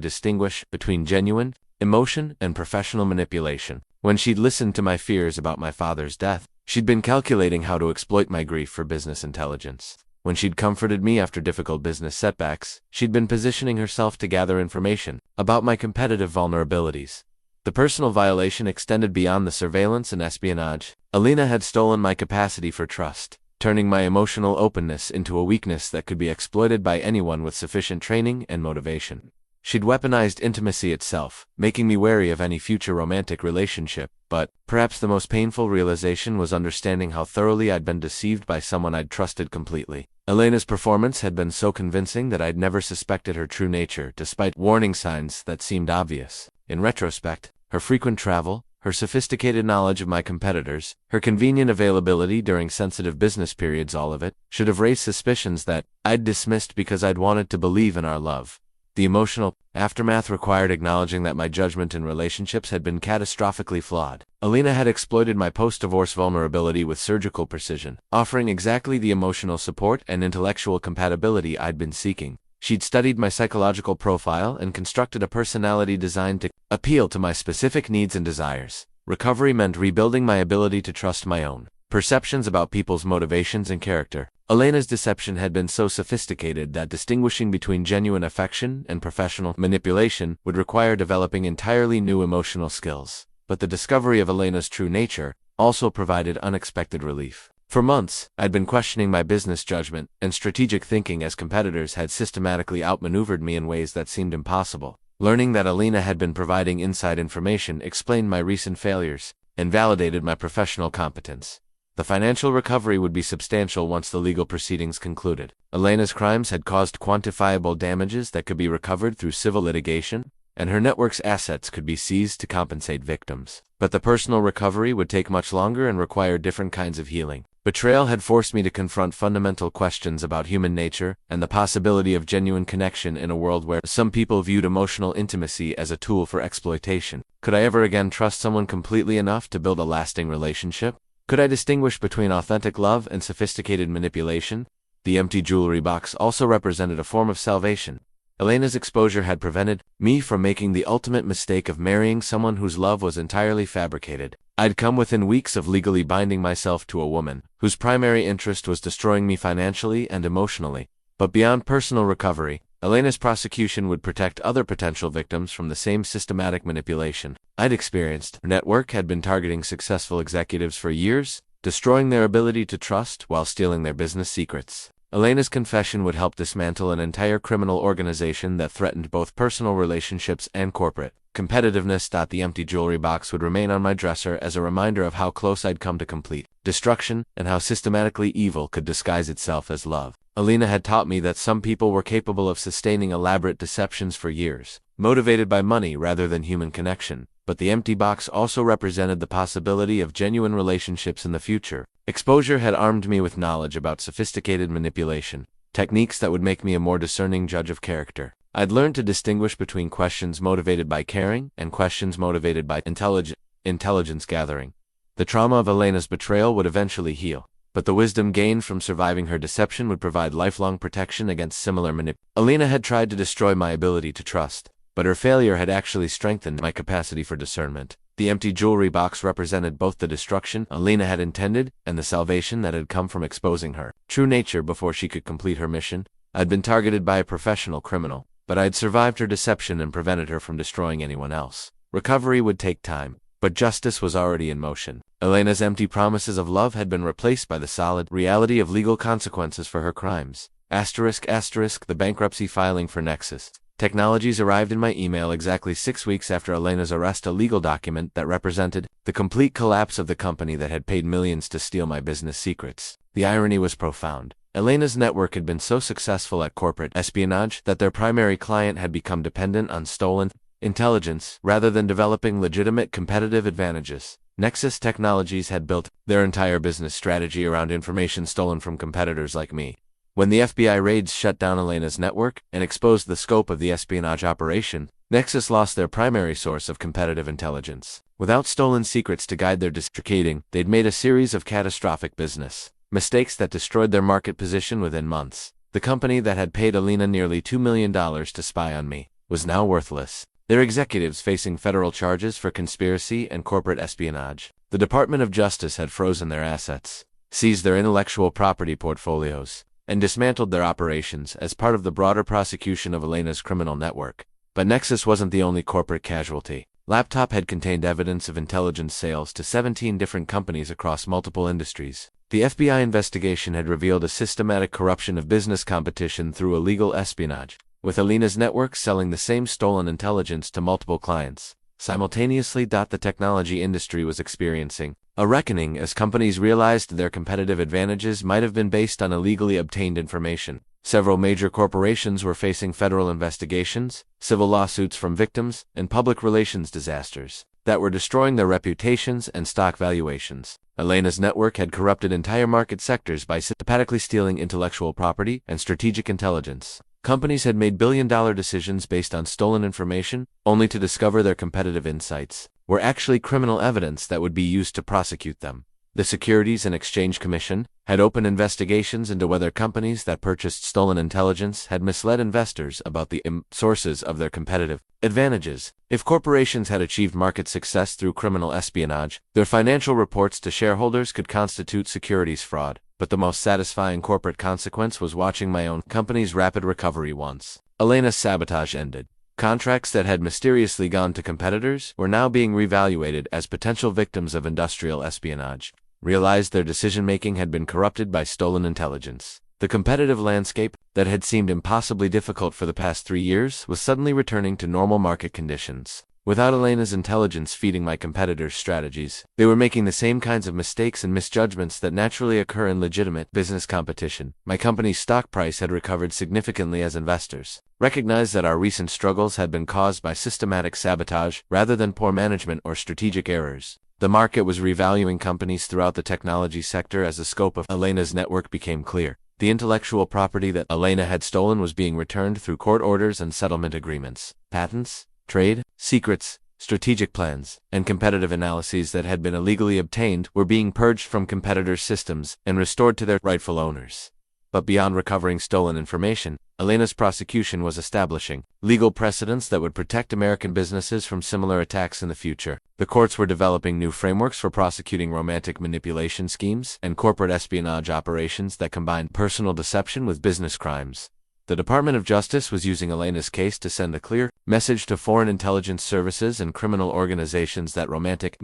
distinguish between genuine emotion and professional manipulation. When she'd listened to my fears about my father's death, she'd been calculating how to exploit my grief for business intelligence. When she'd comforted me after difficult business setbacks, she'd been positioning herself to gather information about my competitive vulnerabilities. The personal violation extended beyond the surveillance and espionage. Elena had stolen my capacity for trust, turning my emotional openness into a weakness that could be exploited by anyone with sufficient training and motivation. She'd weaponized intimacy itself, making me wary of any future romantic relationship. But perhaps the most painful realization was understanding how thoroughly I'd been deceived by someone I'd trusted completely. Elena's performance had been so convincing that I'd never suspected her true nature, despite warning signs that seemed obvious. In retrospect, her frequent travel, her sophisticated knowledge of my competitors, her convenient availability during sensitive business periods, all of it should have raised suspicions that I'd dismissed because I'd wanted to believe in our love. The emotional aftermath required acknowledging that my judgment in relationships had been catastrophically flawed. Elena had exploited my post-divorce vulnerability with surgical precision, offering exactly the emotional support and intellectual compatibility I'd been seeking. She'd studied my psychological profile and constructed a personality designed to appeal to my specific needs and desires. Recovery meant rebuilding my ability to trust my own perceptions about people's motivations and character. Elena's deception had been so sophisticated that distinguishing between genuine affection and professional manipulation would require developing entirely new emotional skills. But the discovery of Elena's true nature also provided unexpected relief. For months, I'd been questioning my business judgment and strategic thinking as competitors had systematically outmaneuvered me in ways that seemed impossible. Learning that Elena had been providing inside information explained my recent failures and validated my professional competence. The financial recovery would be substantial once the legal proceedings concluded. Elena's crimes had caused quantifiable damages that could be recovered through civil litigation, and her network's assets could be seized to compensate victims. But the personal recovery would take much longer and require different kinds of healing. Betrayal had forced me to confront fundamental questions about human nature and the possibility of genuine connection in a world where some people viewed emotional intimacy as a tool for exploitation. Could I ever again trust someone completely enough to build a lasting relationship? Could I distinguish between authentic love and sophisticated manipulation? The empty jewelry box also represented a form of salvation. Elena's exposure had prevented me from making the ultimate mistake of marrying someone whose love was entirely fabricated. I'd come within weeks of legally binding myself to a woman whose primary interest was destroying me financially and emotionally. But beyond personal recovery, Elena's prosecution would protect other potential victims from the same systematic manipulation I'd experienced. Her network had been targeting successful executives for years, destroying their ability to trust while stealing their business secrets. Elena's confession would help dismantle an entire criminal organization that threatened both personal relationships and corporate competitiveness. The empty jewelry box would remain on my dresser as a reminder of how close I'd come to complete destruction and how systematically evil could disguise itself as love. Elena had taught me that some people were capable of sustaining elaborate deceptions for years, motivated by money rather than human connection. But the empty box also represented the possibility of genuine relationships in the future. Exposure had armed me with knowledge about sophisticated manipulation, techniques that would make me a more discerning judge of character. I'd learned to distinguish between questions motivated by caring and questions motivated by intelligence gathering. The trauma of Elena's betrayal would eventually heal, but the wisdom gained from surviving her deception would provide lifelong protection against similar manipulation. Elena had tried to destroy my ability to trust, but her failure had actually strengthened my capacity for discernment. The empty jewelry box represented both the destruction Elena had intended and the salvation that had come from exposing her true nature before she could complete her mission. I'd been targeted by a professional criminal, but I'd survived her deception and prevented her from destroying anyone else. Recovery would take time, but justice was already in motion. Elena's empty promises of love had been replaced by the solid reality of legal consequences for her crimes. ***, the bankruptcy filing for Nexus Technologies arrived in my email exactly 6 weeks after Elena's arrest, a legal document that represented the complete collapse of the company that had paid millions to steal my business secrets. The irony was profound. Elena's network had been so successful at corporate espionage that their primary client had become dependent on stolen intelligence rather than developing legitimate competitive advantages. Nexus Technologies had built their entire business strategy around information stolen from competitors like me. When the FBI raids shut down Elena's network and exposed the scope of the espionage operation, Nexus lost their primary source of competitive intelligence. Without stolen secrets to guide their decision, they'd made a series of catastrophic business mistakes that destroyed their market position within months. The company that had paid Elena nearly $2 million to spy on me was now worthless, their executives facing federal charges for conspiracy and corporate espionage. The Department of Justice had frozen their assets, seized their intellectual property portfolios, and dismantled their operations as part of the broader prosecution of Elena's criminal network. But Nexus wasn't the only corporate casualty. Laptop had contained evidence of intelligence sales to 17 different companies across multiple industries. The FBI investigation had revealed a systematic corruption of business competition through illegal espionage, with Elena's network selling the same stolen intelligence to multiple clients. Simultaneously, the technology industry was experiencing a reckoning as companies realized their competitive advantages might have been based on illegally obtained information. Several major corporations were facing federal investigations, civil lawsuits from victims, and public relations disasters. that were destroying their reputations and stock valuations. Elena's network had corrupted entire market sectors by systematically stealing intellectual property and strategic intelligence. Companies had made billion-dollar decisions based on stolen information, only to discover their competitive insights were actually criminal evidence that would be used to prosecute them. The Securities and Exchange Commission had opened investigations into whether companies that purchased stolen intelligence had misled investors about the sources of their competitive advantages. If corporations had achieved market success through criminal espionage, their financial reports to shareholders could constitute securities fraud. But the most satisfying corporate consequence was watching my own company's rapid recovery once Elena's sabotage ended. Contracts that had mysteriously gone to competitors were now being reevaluated as potential victims of industrial espionage. Realized their decision-making had been corrupted by stolen intelligence. The competitive landscape that had seemed impossibly difficult for the past 3 years was suddenly returning to normal market conditions. Without Elena's intelligence feeding my competitors' strategies, they were making the same kinds of mistakes and misjudgments that naturally occur in legitimate business competition. My company's stock price had recovered significantly as investors recognized that our recent struggles had been caused by systematic sabotage rather than poor management or strategic errors. The market was revaluing companies throughout the technology sector as the scope of Elena's network became clear. The intellectual property that Elena had stolen was being returned through court orders and settlement agreements. Patents, trade secrets, strategic plans, and competitive analyses that had been illegally obtained were being purged from competitors' systems and restored to their rightful owners. But beyond recovering stolen information, Elena's prosecution was establishing legal precedents that would protect American businesses from similar attacks in the future. The courts were developing new frameworks for prosecuting romantic manipulation schemes and corporate espionage operations that combined personal deception with business crimes. The Department of Justice was using Elena's case to send a clear message to foreign intelligence services and criminal organizations that romantic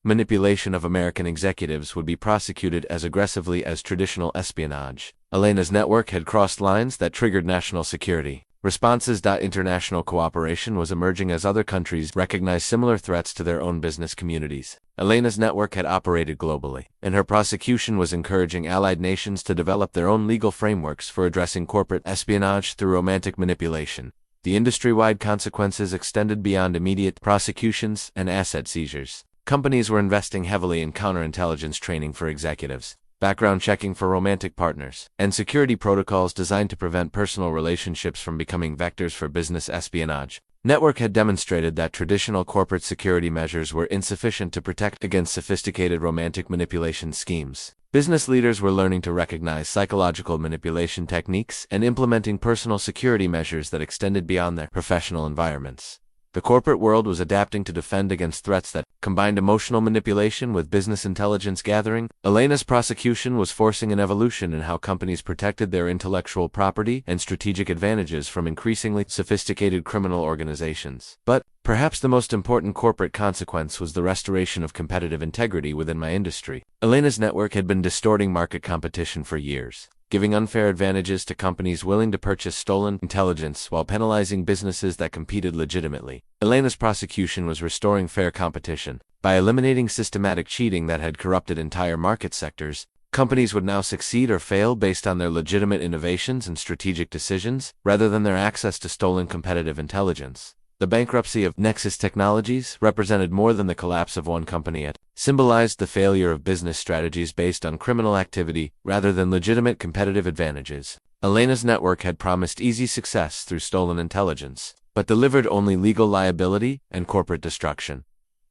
manipulation of American executives would be prosecuted as aggressively as traditional espionage. Elena's network had crossed lines that triggered national security responses. International cooperation was emerging as other countries recognized similar threats to their own business communities. Elena's network had operated globally, and her prosecution was encouraging allied nations to develop their own legal frameworks for addressing corporate espionage through romantic manipulation. The industry-wide consequences extended beyond immediate prosecutions and asset seizures. Companies were investing heavily in counterintelligence training for executives, background checking for romantic partners, and security protocols designed to prevent personal relationships from becoming vectors for business espionage. Network had demonstrated that traditional corporate security measures were insufficient to protect against sophisticated romantic manipulation schemes. Business leaders were learning to recognize psychological manipulation techniques and implementing personal security measures that extended beyond their professional environments. The corporate world was adapting to defend against threats that combined emotional manipulation with business intelligence gathering. Elena's prosecution was forcing an evolution in how companies protected their intellectual property and strategic advantages from increasingly sophisticated criminal organizations. But perhaps the most important corporate consequence was the restoration of competitive integrity within my industry. Elena's network had been distorting market competition for years, giving unfair advantages to companies willing to purchase stolen intelligence while penalizing businesses that competed legitimately. Elena's prosecution was restoring fair competition. By eliminating systematic cheating that had corrupted entire market sectors, companies would now succeed or fail based on their legitimate innovations and strategic decisions, rather than their access to stolen competitive intelligence. The bankruptcy of Nexus Technologies represented more than the collapse of one company. It symbolized the failure of business strategies based on criminal activity rather than legitimate competitive advantages. Elena's network had promised easy success through stolen intelligence, but delivered only legal liability and corporate destruction.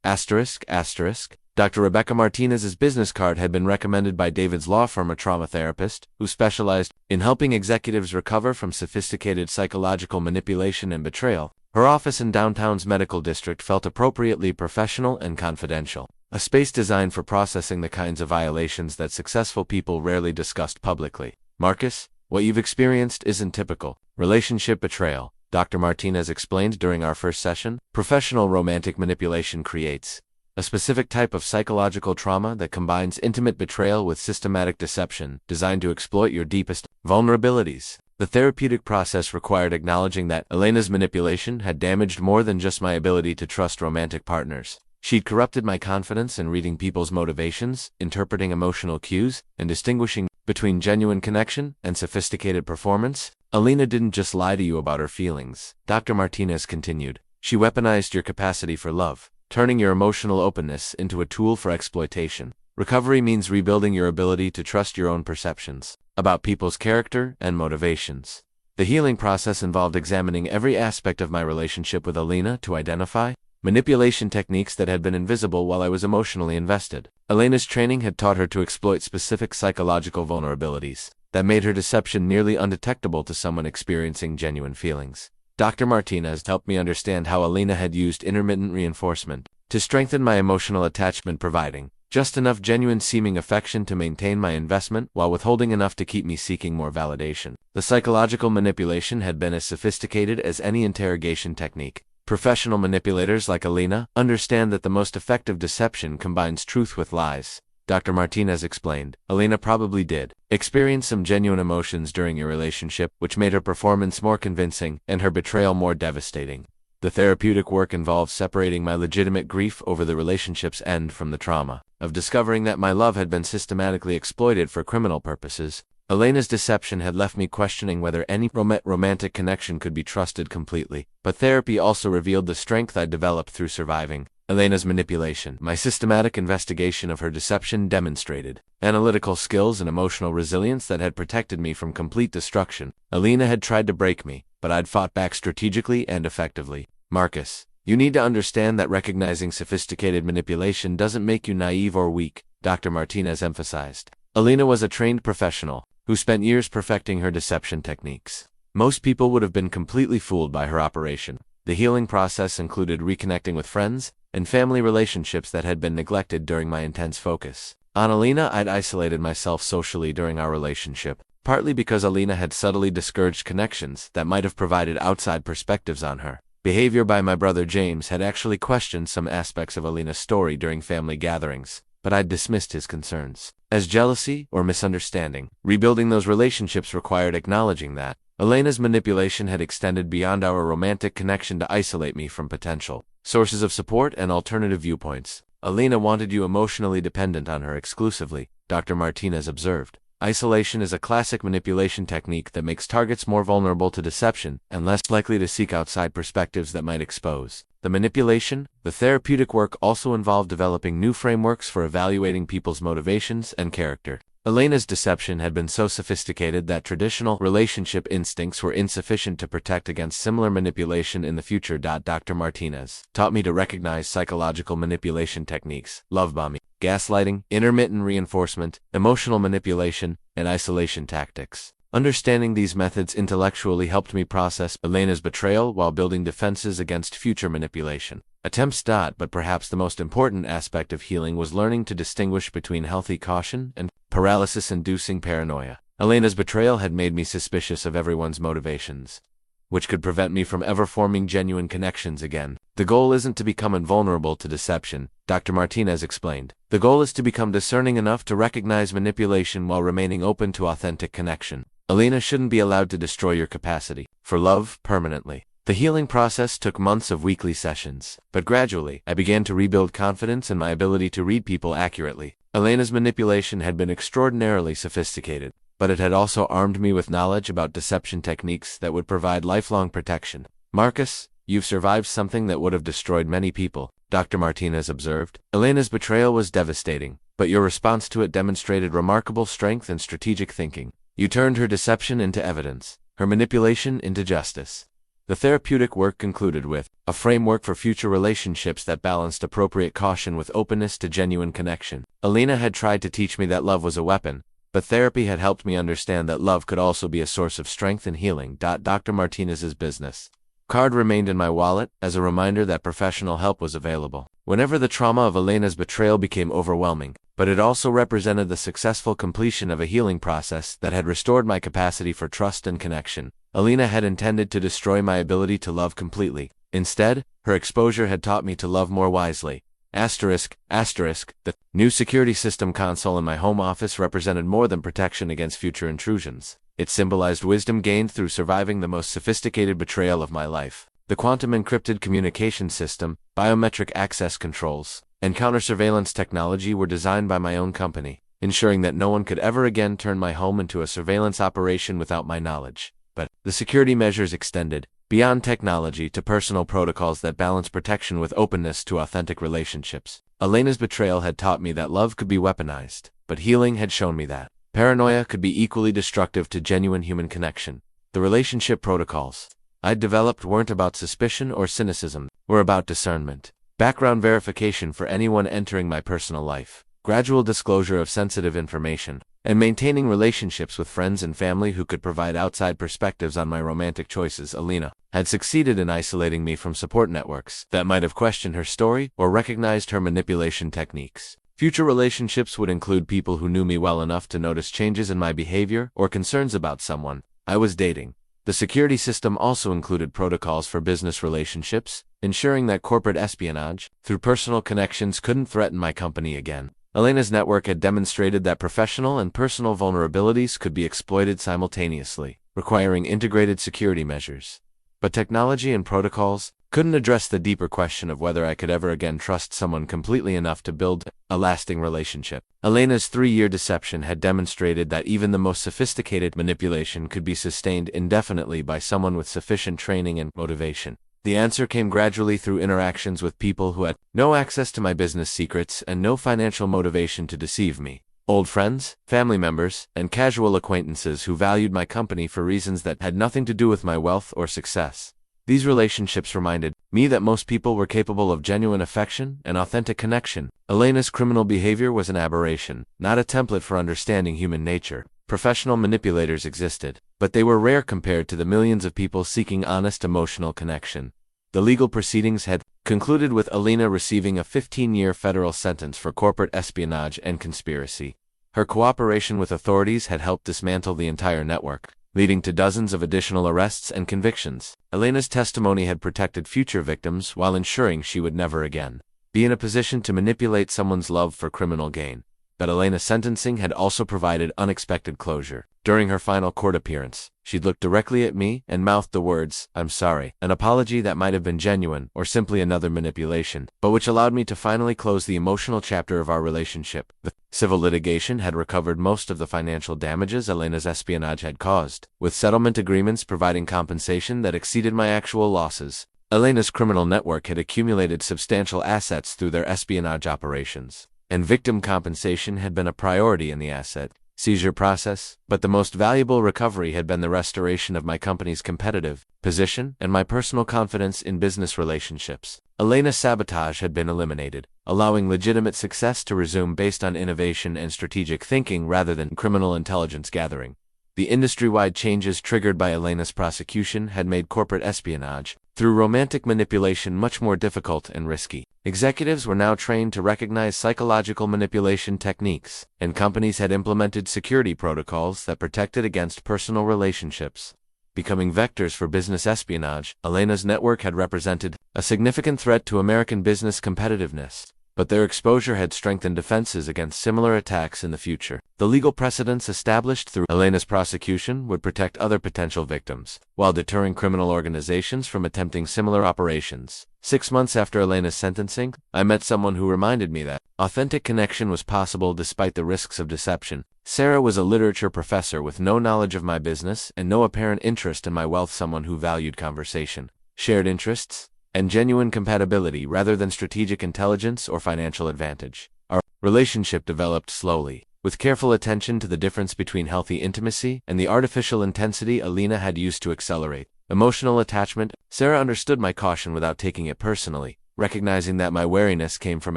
Dr. Rebecca Martinez's business card had been recommended by David's law firm, a trauma therapist who specialized in helping executives recover from sophisticated psychological manipulation and betrayal. Her office in downtown's medical district felt appropriately professional and confidential, a space designed for processing the kinds of violations that successful people rarely discussed publicly. Marcus, what you've experienced isn't typical relationship betrayal, Dr. Martinez explained during our first session. Professional romantic manipulation creates a specific type of psychological trauma that combines intimate betrayal with systematic deception, designed to exploit your deepest vulnerabilities. The therapeutic process required acknowledging that Elena's manipulation had damaged more than just my ability to trust romantic partners. She'd corrupted my confidence in reading people's motivations, interpreting emotional cues, and distinguishing between genuine connection and sophisticated performance. Elena didn't just lie to you about her feelings, Dr. Martinez continued. She weaponized your capacity for love. turning your emotional openness into a tool for exploitation. Recovery means rebuilding your ability to trust your own perceptions about people's character and motivations. The healing process involved examining every aspect of my relationship with Elena to identify manipulation techniques that had been invisible while I was emotionally invested. Elena's training had taught her to exploit specific psychological vulnerabilities that made her deception nearly undetectable to someone experiencing genuine feelings. Dr. Martinez helped me understand how Elena had used intermittent reinforcement to strengthen my emotional attachment, providing just enough genuine-seeming affection to maintain my investment while withholding enough to keep me seeking more validation. The psychological manipulation had been as sophisticated as any interrogation technique. Professional manipulators like Elena understand that the most effective deception combines truth with lies. Dr. Martinez explained, Elena probably did experience some genuine emotions during your relationship, which made her performance more convincing and her betrayal more devastating. The therapeutic work involved separating my legitimate grief over the relationship's end from the trauma of discovering that my love had been systematically exploited for criminal purposes. Elena's deception had left me questioning whether any romantic connection could be trusted completely, but therapy also revealed the strength I'd developed through surviving Elena's manipulation. My systematic investigation of her deception demonstrated analytical skills and emotional resilience that had protected me from complete destruction. Elena had tried to break me, but I'd fought back strategically and effectively. Marcus, you need to understand that recognizing sophisticated manipulation doesn't make you naive or weak, Dr. Martinez emphasized. Elena was a trained professional who spent years perfecting her deception techniques. Most people would have been completely fooled by her operation. The healing process included reconnecting with friends and family relationships that had been neglected during my intense focus on Elena. I'd isolated myself socially during our relationship, partly because Elena had subtly discouraged connections that might have provided outside perspectives on her behavior. By my brother James had actually questioned some aspects of Elena's story during family gatherings, but I'd dismissed his concerns as jealousy or misunderstanding. Rebuilding those relationships required acknowledging that Elena's manipulation had extended beyond our romantic connection to isolate me from potential sources of support and alternative viewpoints. Elena wanted you emotionally dependent on her exclusively, Dr. Martinez observed. Isolation is a classic manipulation technique that makes targets more vulnerable to deception and less likely to seek outside perspectives that might expose the manipulation. The therapeutic work also involved developing new frameworks for evaluating people's motivations and character. Elena's deception had been so sophisticated that traditional relationship instincts were insufficient to protect against similar manipulation in the future. Dr. Martinez taught me to recognize psychological manipulation techniques: love bombing, gaslighting, intermittent reinforcement, emotional manipulation, and isolation tactics. Understanding these methods intellectually helped me process Elena's betrayal while building defenses against future manipulation attempts. But perhaps the most important aspect of healing was learning to distinguish between healthy caution and paralysis-inducing paranoia. Elena's betrayal had made me suspicious of everyone's motivations, which could prevent me from ever forming genuine connections again. The goal isn't to become invulnerable to deception, Dr. Martinez explained. The goal is to become discerning enough to recognize manipulation while remaining open to authentic connection. Elena shouldn't be allowed to destroy your capacity for love permanently. The healing process took months of weekly sessions, but gradually, I began to rebuild confidence in my ability to read people accurately. Elena's manipulation had been extraordinarily sophisticated, but it had also armed me with knowledge about deception techniques that would provide lifelong protection. Marcus, you've survived something that would have destroyed many people, Dr. Martinez observed. Elena's betrayal was devastating, but your response to it demonstrated remarkable strength and strategic thinking. You turned her deception into evidence, her manipulation into justice. The therapeutic work concluded with a framework for future relationships that balanced appropriate caution with openness to genuine connection. Elena had tried to teach me that love was a weapon, but therapy had helped me understand that love could also be a source of strength and healing. Dr. Martinez's business card remained in my wallet as a reminder that professional help was available whenever the trauma of Elena's betrayal became overwhelming, but it also represented the successful completion of a healing process that had restored my capacity for trust and connection. Elena had intended to destroy my ability to love completely. Instead, her exposure had taught me to love more wisely. The new security system console in my home office represented more than protection against future intrusions. It symbolized wisdom gained through surviving the most sophisticated betrayal of my life. The quantum encrypted communication system, biometric access controls, and counter-surveillance technology were designed by my own company, ensuring that no one could ever again turn my home into a surveillance operation without my knowledge. But the security measures extended Beyond technology to personal protocols that balance protection with openness to authentic relationships. Elena's betrayal had taught me that love could be weaponized, but healing had shown me that paranoia could be equally destructive to genuine human connection. The relationship protocols I'd developed weren't about suspicion or cynicism, were about discernment, background verification for anyone entering my personal life, gradual disclosure of sensitive information, and maintaining relationships with friends and family who could provide outside perspectives on my romantic choices. Elena had succeeded in isolating me from support networks that might have questioned her story or recognized her manipulation techniques. Future relationships would include people who knew me well enough to notice changes in my behavior or concerns about someone I was dating. The security system also included protocols for business relationships, ensuring that corporate espionage through personal connections couldn't threaten my company again. Elena's network had demonstrated that professional and personal vulnerabilities could be exploited simultaneously, requiring integrated security measures. But technology and protocols couldn't address the deeper question of whether I could ever again trust someone completely enough to build a lasting relationship. Elena's 3-year deception had demonstrated that even the most sophisticated manipulation could be sustained indefinitely by someone with sufficient training and motivation. The answer came gradually through interactions with people who had no access to my business secrets and no financial motivation to deceive me. Old friends, family members, and casual acquaintances who valued my company for reasons that had nothing to do with my wealth or success. These relationships reminded me that most people were capable of genuine affection and authentic connection. Elena's criminal behavior was an aberration, not a template for understanding human nature. Professional manipulators existed, but they were rare compared to the millions of people seeking honest emotional connection. The legal proceedings had concluded with Elena receiving a 15-year federal sentence for corporate espionage and conspiracy. Her cooperation with authorities had helped dismantle the entire network, leading to dozens of additional arrests and convictions. Elena's testimony had protected future victims while ensuring she would never again be in a position to manipulate someone's love for criminal gain. But Elena's sentencing had also provided unexpected closure. During her final court appearance, she'd looked directly at me and mouthed the words, "I'm sorry," an apology that might have been genuine or simply another manipulation, but which allowed me to finally close the emotional chapter of our relationship. The civil litigation had recovered most of the financial damages Elena's espionage had caused, with settlement agreements providing compensation that exceeded my actual losses. Elena's criminal network had accumulated substantial assets through their espionage operations, and victim compensation had been a priority in the asset seizure process, but the most valuable recovery had been the restoration of my company's competitive position and my personal confidence in business relationships. Elena's sabotage had been eliminated, allowing legitimate success to resume based on innovation and strategic thinking rather than criminal intelligence gathering. The industry-wide changes triggered by Elena's prosecution had made corporate espionage through romantic manipulation much more difficult and risky. Executives were now trained to recognize psychological manipulation techniques, and companies had implemented security protocols that protected against personal relationships. Becoming vectors for business espionage, Elena's network had represented a significant threat to American business competitiveness, but their exposure had strengthened defenses against similar attacks in the future. The legal precedents established through Elena's prosecution would protect other potential victims, while deterring criminal organizations from attempting similar operations. 6 months after Elena's sentencing, I met someone who reminded me that authentic connection was possible despite the risks of deception. Sarah was a literature professor with no knowledge of my business and no apparent interest in my wealth, someone who valued conversation, shared interests, and genuine compatibility rather than strategic intelligence or financial advantage. Our relationship developed slowly, with careful attention to the difference between healthy intimacy and the artificial intensity Elena had used to accelerate emotional attachment. Sarah understood my caution without taking it personally, recognizing that my wariness came from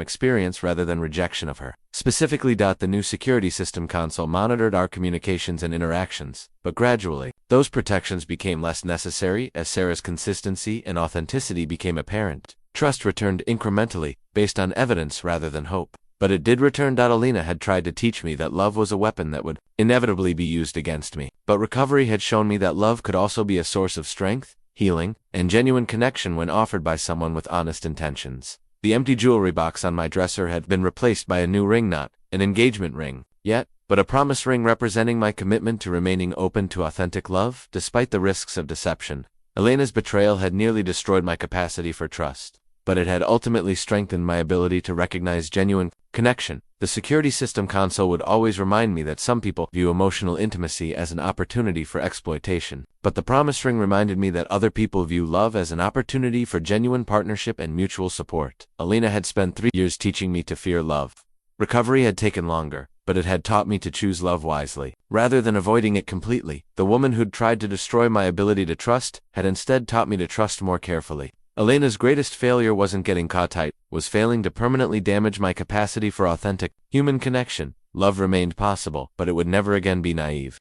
experience rather than rejection of her. Specifically, the new security system console monitored our communications and interactions, but gradually, those protections became less necessary as Sarah's consistency and authenticity became apparent. Trust returned incrementally, based on evidence rather than hope. But it did return. Elena had tried to teach me that love was a weapon that would inevitably be used against me. But recovery had shown me that love could also be a source of strength, healing, and genuine connection when offered by someone with honest intentions. The empty jewelry box on my dresser had been replaced by a new ring, not an engagement ring yet, but a promise ring representing my commitment to remaining open to authentic love, despite the risks of deception. Elena's betrayal had nearly destroyed my capacity for trust, but it had ultimately strengthened my ability to recognize genuine connection. The security system console would always remind me that some people view emotional intimacy as an opportunity for exploitation, but the promise ring reminded me that other people view love as an opportunity for genuine partnership and mutual support. Elena had spent 3 years teaching me to fear love. Recovery had taken longer, but it had taught me to choose love wisely. Rather than avoiding it completely, the woman who'd tried to destroy my ability to trust had instead taught me to trust more carefully. Elena's greatest failure wasn't getting caught tight, was failing to permanently damage my capacity for authentic, human connection. Love remained possible, but it would never again be naive.